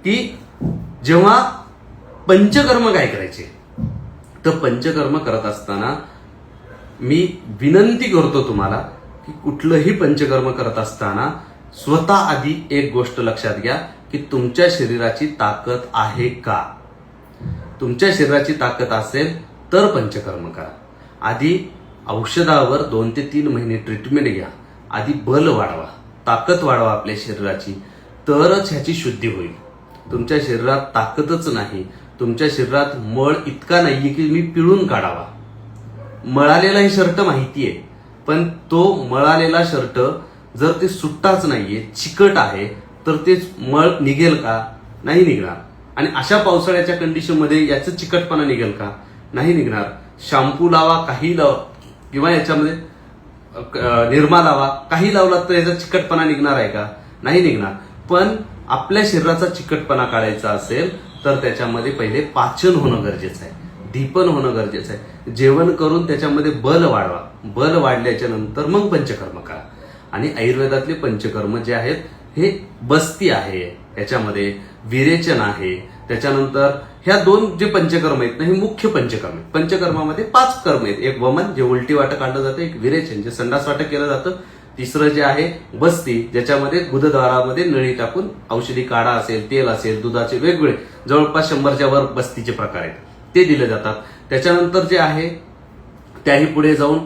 की जेव्हा पंचकर्म काय करायचे, तर पंचकर्म करत असताना मी विनंती करतो तुम्हाला की कुठलंही पंचकर्म करत असताना स्वतः आधी एक गोष्ट लक्षात घ्या की तुमच्या शरीराची ताकद आहे का. तुमच्या शरीराची ताकद असेल तर पंचकर्म करा. आधी औषधावर 2 ते 3 महिने ट्रीटमेंट घ्या. आधी बल वाढवा, ताकद वाढवा आपल्या शरीराची, तरच ह्याची शुद्धी होईल. तुमच्या शरीरात ताकदच नाही, तुमच्या शरीरात मळ इतका नाहीये की मी पिळून काढावा. मळालेला हे शर्ट माहितीये, पण तो मळालेला शर्ट जर ते सुट्टाच नाहीये, चिकट आहे, तर ते मळ निघेल का? नाही निघणार. आणि अशा पावसाळ्याच्या कंडिशनमध्ये याचं चिकटपणा निघेल का? नाही निघणार. शॅम्पू लावा, काही लावा, किंवा याच्यामध्ये निरमा लावा, काही लावला तर याचा चिकटपणा निघणार आहे का? नाही निघणार. पण आपल्या शरीराचा चिकटपणा काढायचा असेल तर त्याच्यामध्ये पहिले पाचन होणं गरजेचं आहे, दीपन होणं गरजेचं आहे. जेवण करून त्याच्यामध्ये बल वाढवा. बल वाढल्याच्या नंतर मग पंचकर्म करा. आणि आयुर्वेदातले पंचकर्म जे आहेत हे बस्ती आहे, याच्यामध्ये विरेचन आहे, त्याच्यानंतर ह्या दोन जे पंचकर्म आहेत ना हे मुख्य पंचकर्म आहेत. पंचकर्मामध्ये 5 कर्म आहेत. एक वमन जे उलटी वाटं काढलं जातं, एक विरेचन जे संडास वाटं केलं जातं, तिसरं जे आहे बस्ती ज्याच्यामध्ये गुदद्वारामध्ये नळी टाकून औषधी काढा असेल, तेल असेल, दुधाचे वेगवेगळे जवळपास 100च्या वर बस्तीचे प्रकार आहेत ते दिले जातात. त्याच्यानंतर जे आहे त्याही पुढे जाऊन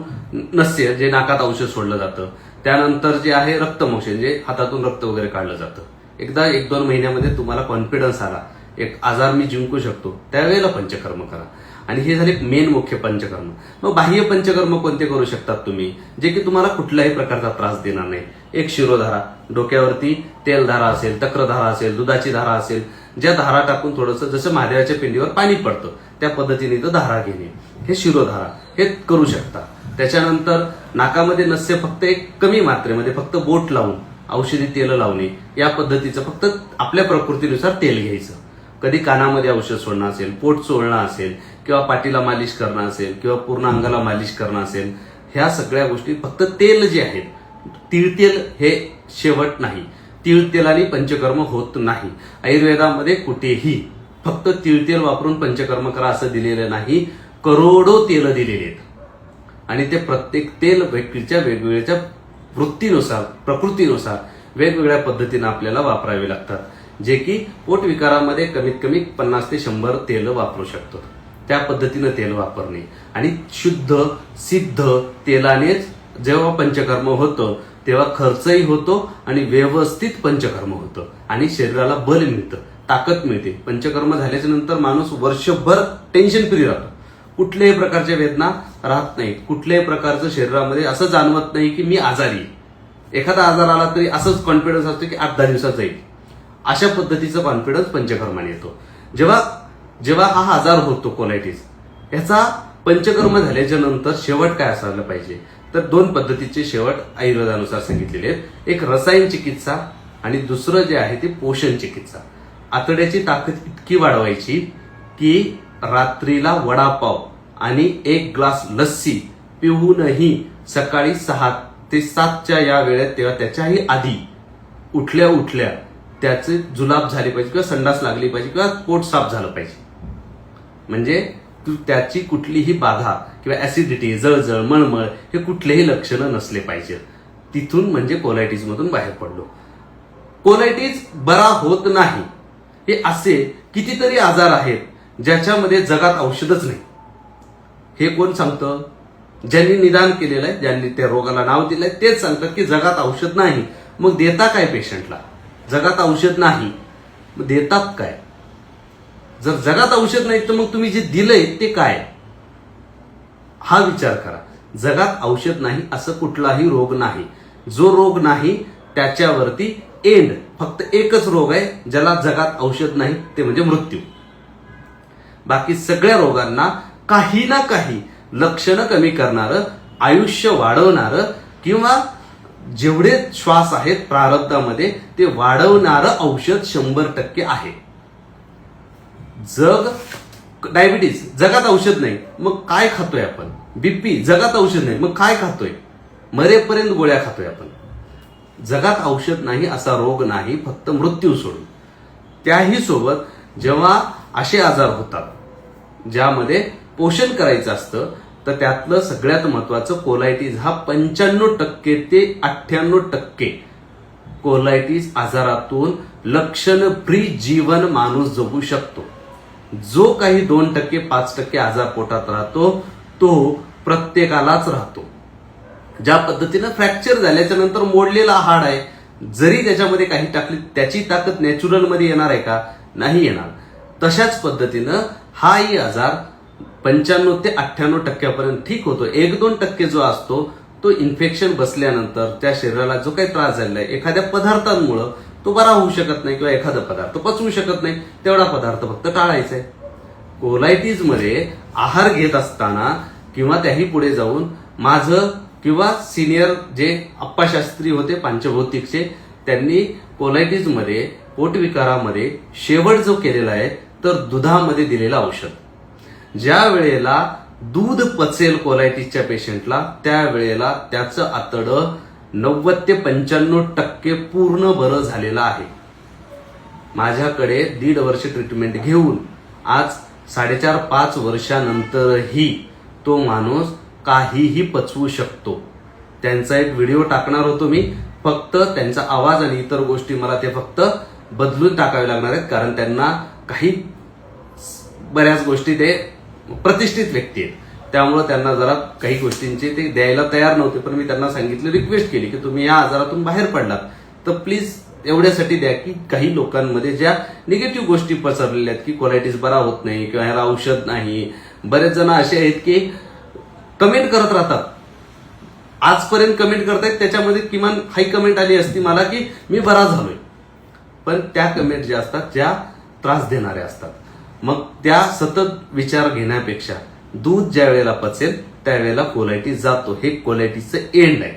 नस्य जे नाकात औषध सोडलं जातं. त्यानंतर जे आहे रक्तमोक्षण जे हातातून रक्त वगैरे काढलं जातं. एकदा 1-2 महिन्यामध्ये तुम्हाला कॉन्फिडन्स आला, एक आजार मी जिंकू शकतो, त्यावेळेला पंचकर्म करा. आणि हे झाले मेन मुख्य पंचकर्म. मग बाह्य पंचकर्म कोणते करू शकतात तुम्ही, जे की तुम्हाला कुठल्याही प्रकारचा त्रास देणार नाही? एक शिरोधारा, डोक्यावरती तेलधारा असेल, तक्रधारा असेल, दुधाची धारा असेल, ज्या धारा टाकून थोडंसं जसं महादेवाच्या पिंडीवर पाणी पडतं त्या पद्धतीने तो धारा घेणे, हे शिरोधारा हे करू शकता. त्याच्यानंतर नाकामध्ये नस्य फक्त एक कमी मात्रेमध्ये फक्त बोट लावून औषधी तेल लावणे, या पद्धतीचं फक्त आपल्या प्रकृतीनुसार तेल घ्यायचं. कधी कानामध्ये औषध सोडणं असेल, पोट चोळणं असेल, किंवा पाठीला मालिश करणं असेल, किंवा पूर्ण अंगाला मालिश करणं असेल, ह्या सगळ्या गोष्टी फक्त तेल जे आहेत, तिळतेल हे शेवट नाही. तिळतेलाने पंचकर्म होत नाही. आयुर्वेदामध्ये कुठेही फक्त तिळतेल वापरून पंचकर्म करा असं दिलेलं नाही. करोडो तेल दिलेले आहेत आणि ते प्रत्येक तेल व्यक्तीच्या वेगवेगळ्या वृत्तीनुसार, प्रकृतीनुसार वेगवेगळ्या पद्धतीने आपल्याला वापरावे लागतात, जे की पोटविकारामध्ये कमीत कमी 50 ते 100 तेल वापरू शकतो. त्या पद्धतीनं तेल वापरणे आणि शुद्ध सिद्ध तेलानेच जेव्हा पंचकर्म होतं तेव्हा खर्चही होतो आणि व्यवस्थित पंचकर्म होतं आणि शरीराला बल मिळतं, ताकद मिळते. पंचकर्म झाल्याच्या नंतर माणूस वर्षभर टेन्शन फ्री राहतो. कुठल्याही प्रकारच्या वेदना राहत नाहीत, कुठल्याही प्रकारचं शरीरामध्ये असं जाणवत नाही की मी आजारी आहे. एखादा आजार आला तरी असंच कॉन्फिडन्स असतो की 8-10 दिवसात जाईल. अशा पद्धतीचा कॉन्फिडन्स पंचकर्माने येतो. जेव्हा हा आजार होतो कोलायटिस, याचा पंचकर्म झाल्याच्या नंतर शेवट काय असायला पाहिजे, तर 2 पद्धतीचे शेवट आयुर्वेदानुसार सांगितलेले आहेत. एक रसायन चिकित्सा आणि दुसरं जे आहे ते पोषण चिकित्सा. आतड्याची ताकद इतकी वाढवायची की रात्रीला वडापाव आणि 1 ग्लास लस्सी पिऊनही सकाळी 6 ते 7च्या या वेळेत तेव्हा त्याच्याही आधी उठल्या उठल्या त्याचे जुलाब झाले पाहिजे किंवा संडास लागली पाहिजे किंवा पोट साफ झालं पाहिजे. म्हणजे त्याची कुठलीही बाधा किंवा ऍसिडिटी, जळजळ, मळमळ हे कुठलेही लक्षणं नसले पाहिजे. तिथून म्हणजे कोलायटिस मधून बाहेर पडलो. कोलायटिस बरा होत नाही हे असे कितीतरी आजार आहेत ज्याच्यामध्ये जगात औषधच नाही. हे कोण सांगतं? ज्यांनी निदान केलेलं आहे, ज्यांनी त्या रोगाला नाव दिलंय तेच सांगतात की जगात औषध नाही. मग देता काय पेशंटला? जगात औषध नाही मग देतात काय? जर जगात औषध नाही तर मग तुम्ही जे दिलंय ते काय, हा विचार करा. जगात औषध नाही असं कुठलाही रोग नाही. जो रोग नाही त्याच्यावरती एंड फक्त एकच रोग आहे ज्याला जगात औषध नाही, ते म्हणजे मृत्यू. बाकी सगळ्या रोगांना काही ना काही लक्षणं कमी करणारं, आयुष्य वाढवणारं किंवा जेवढे श्वास आहेत प्रारब्धामध्ये ते वाढवणारं औषध 100% आहे. डायबिटीज जगात औषध नाही मग काय खातोय आपण? बीपी जगात औषध नाही मग काय खातोय? मरेपर्यंत गोळ्या खातोय आपण. जगात औषध नाही असा रोग नाही, फक्त मृत्यू सोडून. त्याही सोबत जेव्हा असे आजार होतात ज्यामध्ये पोषण करायचं असतं तर त्यातलं सगळ्यात महत्वाचं कोलायटिस हा 95% ते 98% कोलायटिस आजारातून लक्षण फ्री जीवन माणूस जगू शकतो. जो काही 2% 5% आजार पोटात राहतो तो प्रत्येकालाच राहतो. ज्या पद्धतीनं फ्रॅक्चर झाल्याच्या नंतर मोडलेला हाड आहे, जरी त्याच्यामध्ये काही टाकली त्याची ताकद नॅचरल मध्ये येणार आहे का? नाही येणार. तशाच पद्धतीनं हाही आजार 95 ते 98% ठीक होतो. 1-2% जो असतो तो इन्फेक्शन बसल्यानंतर त्या शरीराला जो काही त्रास झालेला आहे एखाद्या पदार्थांमुळे तो बरा होऊ शकत नाही, किंवा एखादा पदार्थ पचवू शकत नाही, तेवढा पदार्थ फक्त टाळायचा आहे. कोलायटिसमध्ये आहार घेत असताना किंवा त्याही पुढे जाऊन माझं किंवा सिनियर जे अप्पा शास्त्री होते पंचभौतिकचे, त्यांनी कोलायटिसमध्ये पोटविकारामध्ये शेवट जो केलेला आहे तर दुधामध्ये दिलेलं औषध. ज्या वेळेला दूध पचेल कोलायटिसच्या पेशंटला, त्यावेळेला त्याचं आतडं 90 ते 95% पूर्ण बरं झालेलं आहे. माझ्याकडे 1.5 वर्ष ट्रीटमेंट घेऊन आज 4.5-5 वर्षानंतरही तो माणूस काहीही पचवू शकतो. त्यांचा एक व्हिडिओ टाकणार होतो मी, फक्त त्यांचा आवाज आणि इतर गोष्टी मला ते फक्त बदलून टाकावे लागणार आहेत, कारण त्यांना काही बऱ्याच गोष्टी ते प्रतिष्ठित व्यक्ती आहेत, त्यामुळे त्यांना जरा काही गोष्टींचे ते द्यायला तयार नव्हते. पण मी त्यांना सांगितलं, रिक्वेस्ट केली की तुम्ही या आजारातून बाहेर पडलात तर प्लीज एवढ्यासाठी द्या की काही लोकांमध्ये ज्या निगेटिव्ह गोष्टी पसरलेल्या आहेत की कोलायटिस बरा होत नाही किंवा ह्याला औषध नाही. बरेच जण असे आहेत की कमेंट करत राहतात, आजपर्यंत कमेंट करतायत, त्याच्यामध्ये किमान हाई कमेंट आली असती मला की मी बरा झालोय, पण त्या कमेंट ज्या असतात ज्या त्रास देणाऱ्या असतात. मग त्या सतत विचार घेण्यापेक्षा दूध ज्या वेळेला पचेल त्यावेळेला कोलायटिस जातो. हे कोलायटिसचं एंड आहे.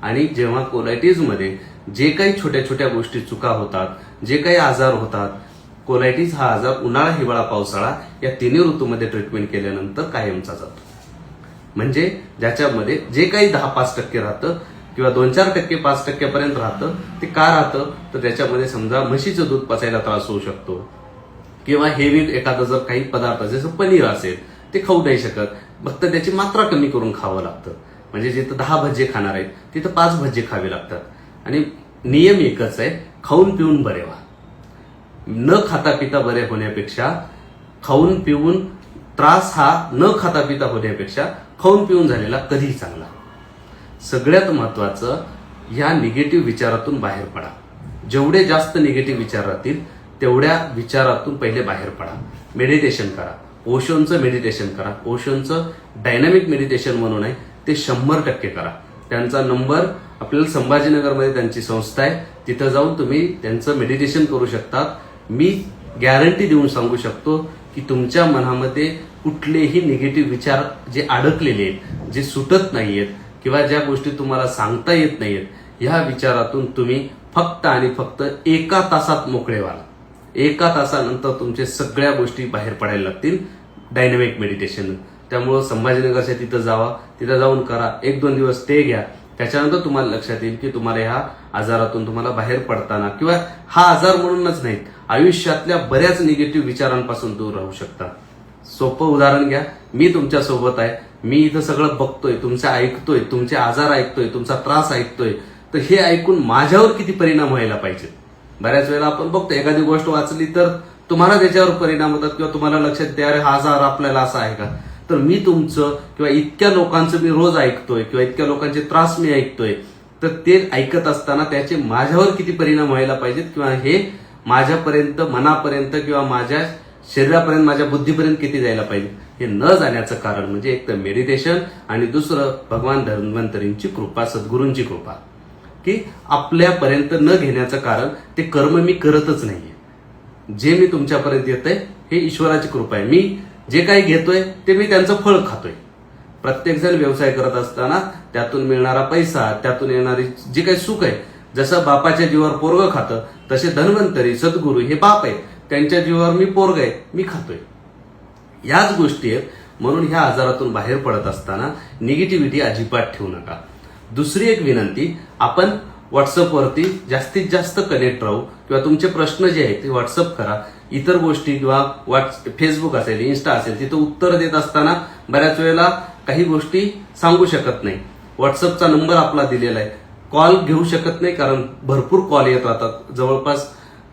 आणि जेव्हा कोलायटिसमध्ये जे काही छोट्या छोट्या गोष्टी चुका होतात, जे काही आजार होतात, कोलायटिस हा आजार उन्हाळा, हिवाळा, पावसाळा या तिन्ही ऋतूमध्ये ट्रीटमेंट केल्यानंतर कायमचा जातो. म्हणजे ज्याच्यामध्ये जे काही 10-5% राहतं किंवा 2-4%, 5% पर्यंत राहतं, ते का राहतं तर त्याच्यामध्ये समजा म्हशीचं दूध पचायला त्रास होऊ शकतो, किंवा हेवी एखादा जर काही पदार्थ जसं पनीर असेल ते खाऊ नाही शकत, फक्त त्याची मात्रा कमी करून खावं लागतं. म्हणजे जिथं 10 भज्जे खाणार आहेत तिथं 5 भज्जे खावे लागतात. आणि नियम एकच आहे, खाऊन पिऊन बरे व्हा. न खाता पिता बरे होण्यापेक्षा खाऊन पिऊन त्रास हा न खाता पिता होण्यापेक्षा खाऊन पिऊन झालेला कधीही चांगला. सगळ्यात महत्वाचं, ह्या निगेटिव्ह विचारातून बाहेर पडा. जेवढे जास्त निगेटिव्ह विचार राहतील तेवढ्या विचारातून पहिले बाहेर पडा. मेडिटेशन करा, ओशोंचं मेडिटेशन करा. ओशोंचं डायनामिक मेडिटेशन म्हणून आहे, ते 100% करा. त्यांचा नंबर आपल्याला संभाजीनगरमध्ये त्यांची संस्था आहे, तिथं जाऊन तुम्ही त्यांचं मेडिटेशन करू शकता. मी गॅरंटी देऊन सांगू शकतो की तुमच्या मनामध्ये कुठलेही निगेटिव्ह विचार जे अडकलेले आहेत, जे सुटत नाहीयेत किंवा ज्या गोष्टी तुम्हाला सांगता येत नाहीयेत, ह्या विचारातून तुम्ही फक्त आणि फक्त 1 तासात मोकळे व्हाल. 1 तासानंतर तुमच्या सगळ्या गोष्टी बाहेर पडायला लागतील डायनामिक मेडिटेशन. त्यामुळं संभाजीनगरच्या तिथं जावा, तिथं जाऊन करा, 1-2 दिवस ते घ्या. त्याच्यानंतर तुम्हाला लक्षात येईल की तुम्हाला ह्या आजारातून तुम्हाला बाहेर पडताना, किंवा हा आजार म्हणूनच नाहीत, आयुष्यातल्या बऱ्याच निगेटिव्ह विचारांपासून दूर राहू शकता. सोपं उदाहरण घ्या, मी तुमच्या सोबत आहे, मी इथं सगळं बघतोय, तुमचं ऐकतोय, तुमचे आजार ऐकतोय, तुमचा त्रास ऐकतोय, तर हे ऐकून माझ्यावर किती परिणाम व्हायला पाहिजे. बऱ्याच वेळेला आपण बघतो एखादी गोष्ट वाचली तर तुम्हाला त्याच्यावर परिणाम होतात, किंवा तुम्हाला लक्षात येते अरे हा आजार आपल्याला असा आहे का. तर मी तुमचं किंवा इतक्या लोकांचं मी रोज ऐकतोय किंवा इतक्या लोकांचे त्रास मी ऐकतोय, तर ते ऐकत असताना त्याचे माझ्यावर किती परिणाम व्हायला पाहिजेत, किंवा हे माझ्यापर्यंत, मनापर्यंत किंवा माझ्या शरीरापर्यंत, माझ्या बुद्धीपर्यंत किती जायला पाहिजे. हे न जाण्याचं कारण म्हणजे एक तर मेडिटेशन, आणि दुसरं भगवान धन्वंतरींची कृपा, सद्गुरूंची कृपा, की आपल्यापर्यंत न घेण्याचं कारण ते कर्म मी करतच नाहीये. जे मी तुमच्यापर्यंत येतंय हे ईश्वराची कृपा आहे. मी जे काही घेतोय ते मी त्यांचं फळ खातोय. प्रत्येक जण व्यवसाय करत असताना त्यातून मिळणारा पैसा, त्यातून येणारी जे काही सुख आहे, जसं बापाच्या जीवावर पोरग खातं, तसे धन्वंतरी, सद्गुरू हे बाप आहे, त्यांच्या जीवावर मी पोरग आहे, मी खातोय. याच गोष्टी आहेत. म्हणून ह्या आजारातून बाहेर पडत असताना निगेटिव्हिटी अजिबात ठेवू नका. दुसरी एक विनंती, आपण व्हॉट्सअपवरती जास्तीत जास्त कनेक्ट राहू, किंवा तुमचे प्रश्न जे आहेत ते व्हॉट्सअप करा. इतर गोष्टी किंवा फेसबुक असेल, इन्स्टा असेल, तिथं उत्तर देत असताना बऱ्याच वेळेला काही गोष्टी सांगू शकत नाही. व्हॉट्सअपचा नंबर आपला दिलेला आहे, कॉल घेऊ शकत नाही कारण भरपूर कॉल येत राहतात. जवळपास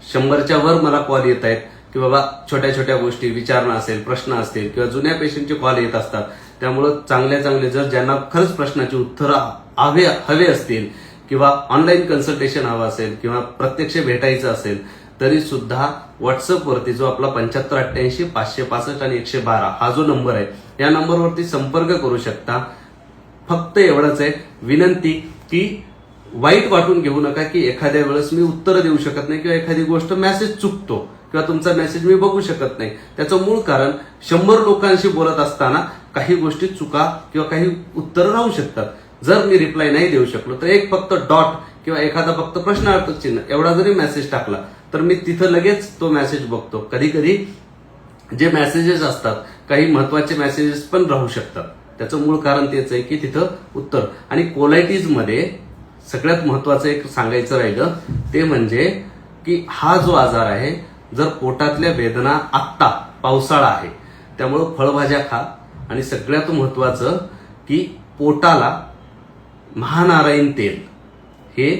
100च्या वर मला कॉल येत आहेत की बाबा छोट्या छोट्या गोष्टी विचारणं असेल, प्रश्न असतील, किंवा जुन्या पेशंटचे कॉल येत असतात. त्यामुळं चांगले जर ज्यांना खरंच प्रश्नाची उत्तरं हवे असतील, किंवा ऑनलाईन कन्सल्टेशन हवं असेल, किंवा प्रत्यक्ष भेटायचं असेल, तरी सुद्धा व्हॉट्सअपवरती जो आपला 7588 565 आणि 112 हा जो नंबर आहे, या नंबरवरती संपर्क करू शकता. फक्त एवढंच आहे विनंती की वाईट वाटून घेऊ नका की एखाद्या वेळेस मी उत्तर देऊ शकत नाही किंवा एखादी गोष्ट मेसेज चुकतो किंवा तुमचा मेसेज मी बघू शकत नाही. त्याचं मूळ कारण 100 लोकांशी बोलत असताना काही गोष्टी चुका किंवा काही उत्तर राहू शकतात. जर मी रिप्लाय नाही देऊ शकलो तर एक फक्त डॉट किंवा एखादा फक्त प्रश्नार्थक चिन्ह एवढा जरी मेसेज टाकला तर मी तिथं लगेच तो मेसेज बघतो. कधी कधी जे मेसेजेस असतात काही महत्वाचे मेसेजेस पण राहू शकतात. त्याचं मूळ कारण तेच आहे की तिथं उत्तर. आणि कोलायटिसमध्ये सगळ्यात महत्वाचं एक सांगायचं राहिलं ते म्हणजे की हा जो आजार आहे, जर पोटातल्या वेदना आत्ता पावसाळा आहे त्यामुळं फळभाज्या खा. आणि सगळ्यात महत्वाचं की पोटाला महानारायण तेल हे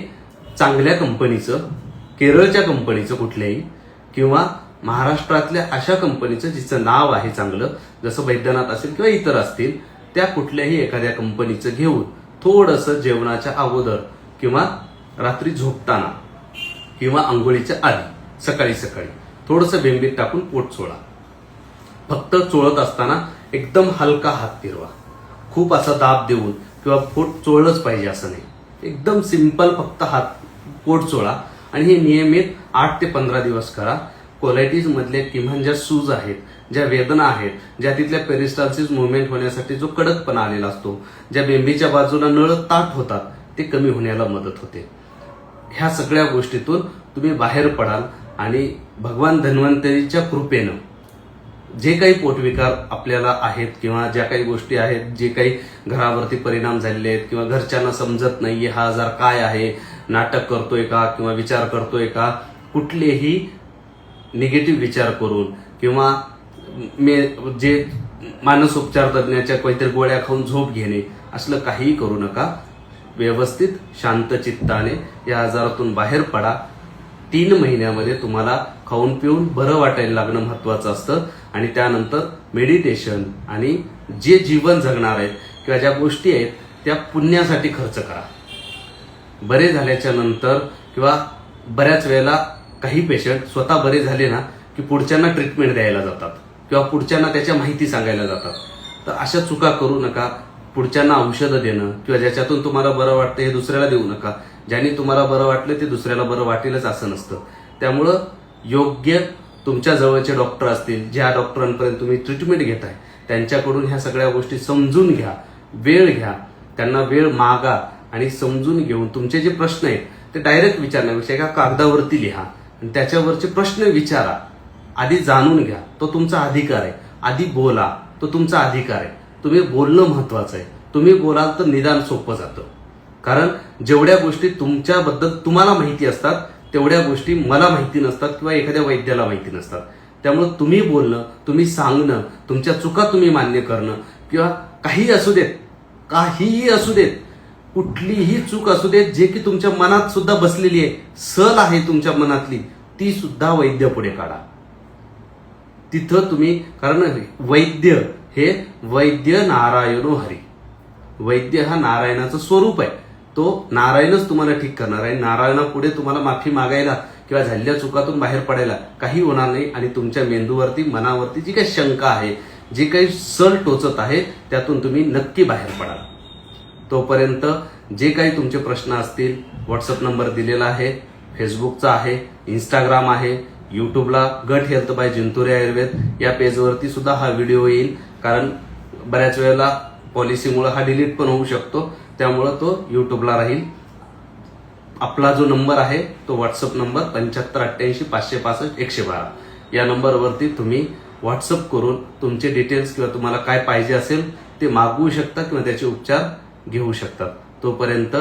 चांगल्या कंपनीचं, केरळच्या कंपनीचं कुठल्याही किंवा महाराष्ट्रातल्या अशा कंपनीचं जिचं नाव आहे चांगलं, जसं बैद्यनाथ असेल किंवा इतर असतील, त्या कुठल्याही एखाद्या कंपनीचं घेऊन थोडंसं जेवणाच्या अगोदर किंवा रात्री झोपताना किंवा आंघोळीच्या आधी सकाळी सकाळी थोडंसं बेंबीत टाकून पोट चोळा. फक्त चोळत असताना एकदम हलका हात फिरवा, खूप असा दाब देऊन किंवा पोट चोळलंच पाहिजे असं नाही. एकदम सिंपल फक्त हात पोट चोळा आणि हे नियमित 8 ते 15 दिवस करा. कोलायटिस मधले किमान ज्या सूज आहेत, ज्या वेदना आहेत, ज्या तिथल्या पेरिस्टाल्सिस मुवमेंट होण्यासाठी जो कडकपणा आलेला असतो, ज्या बेंबीच्या बाजूला नळ ताट होतात, ते कमी होण्याला मदत होते. ह्या सगळ्या गोष्टीतून तुम्ही बाहेर पडाल आणि भगवान धन्वंतरीच्या कृपेनं जे काही पोटविकार आपल्याला आहेत किंवा ज्या काही गोष्टी आहेत, जे काही घरावरती परिणाम झालेले आहेत किंवा घरच्यांना समजत नाहीये हा आजार काय आहे, नाटक करतोय का किंवा विचार करतोय का, कुठलेही निगेटिव्ह विचार करून किंवा जे मानसोपचार तज्ञाच्या काहीतरी गोळ्या खाऊन झोप घेणे असलं काहीही करू नका. व्यवस्थित शांत चित्ताने या आजारातून बाहेर पडा. 3 महिन्यामध्ये तुम्हाला खाऊन पिऊन बरं वाटायला लागणं महत्वाचं असतं आणि त्यानंतर मेडिटेशन आणि जे जीवन जगणार आहेत किंवा ज्या गोष्टी आहेत त्या पुण्यासाठी खर्च करा. बरे झाल्याच्या नंतर किंवा बऱ्याच वेळेला काही पेशंट स्वतः बरे झाले ना की पुढच्यांना ट्रीटमेंट द्यायला जातात किंवा पुढच्यांना त्याच्या माहिती सांगायला जातात. तर अशा चुका करू नका. पुढच्यांना औषधं देणं किंवा ज्याच्यातून तुम्हाला बरं वाटतं हे दुसऱ्याला देऊ नका. ज्यांनी तुम्हाला बरं वाटलं ते दुसऱ्याला बरं वाटेलच असं नसतं. त्यामुळं योग्य तुमच्या जवळचे डॉक्टर असतील, ज्या डॉक्टरांपर्यंत तुम्ही ट्रीटमेंट घेताय त्यांच्याकडून ह्या सगळ्या गोष्टी समजून घ्या, वेळ घ्या, त्यांना वेळ मागा आणि समजून घेऊन तुमचे जे प्रश्न आहेत ते डायरेक्ट विचारण्यापेक्षा एका कागदावरती लिहा आणि त्याच्यावरचे प्रश्न विचारा. आधी जाणून घ्या, तो तुमचा अधिकार आहे. आधी बोला, तो तुमचा अधिकार आहे. तुम्ही बोलणं महत्वाचं आहे. तुम्ही बोलाल तर निदान सोपं जातं. कारण जेवढ्या गोष्टी तुमच्याबद्दल तुम्हाला माहिती असतात तेवढ्या गोष्टी मला माहिती नसतात किंवा एखाद्या वैद्याला माहिती नसतात. त्यामुळे तुम्ही बोलणं, तुम्ही सांगणं, तुमच्या चुका तुम्ही मान्य करणं किंवा काहीही असू देत, काहीही असू देत, कुठलीही चूक असू देत जे की तुमच्या मनात सुद्धा बसलेली आहे, सल आहे तुमच्या मनातली, ती सुद्धा वैद्य पुढे काढा. तिथं तुम्ही, कारण वैद्य नारायणो हरी, वैद्य हा नारायणाचं स्वरूप आहे. तो नारायणच तुम्हाला ठीक करणार आहे. नारायणापुढे तुम्हाला माफी मागायला किंवा झालेल्या चुकातून बाहेर पडायला काही होणार नाही. आणि तुमच्या मेंदूवरती, मनावरती जी काही शंका आहे, जी काही सल टोचत आहे, त्यातून तुम्ही नक्की बाहेर पडाल. तोपर्यंत जे काही तुमचे प्रश्न असतील, व्हॉट्सअप नंबर दिलेला आहे, फेसबुकचा आहे, इंस्टाग्राम आहे, युट्यूबला गट हेल्थ बाय जिंतुरे आयुर्वेद या पेजवरती सुद्धा हा व्हिडिओ येईल. कारण बऱ्याच वेळेला पॉलिसीमुळे हा डिलीट पण होऊ शकतो, त्यामुळे तो युट्यूबला राहील. आपला जो नंबर आहे तो व्हॉट्सअप नंबर 7588 565 112 या नंबरवरती तुम्ही व्हॉट्सअप करून तुमचे डिटेल्स किंवा तुम्हाला काय पाहिजे असेल ते मागवू शकता किंवा त्याचे उपचार घेऊ शकतात. तोपर्यंत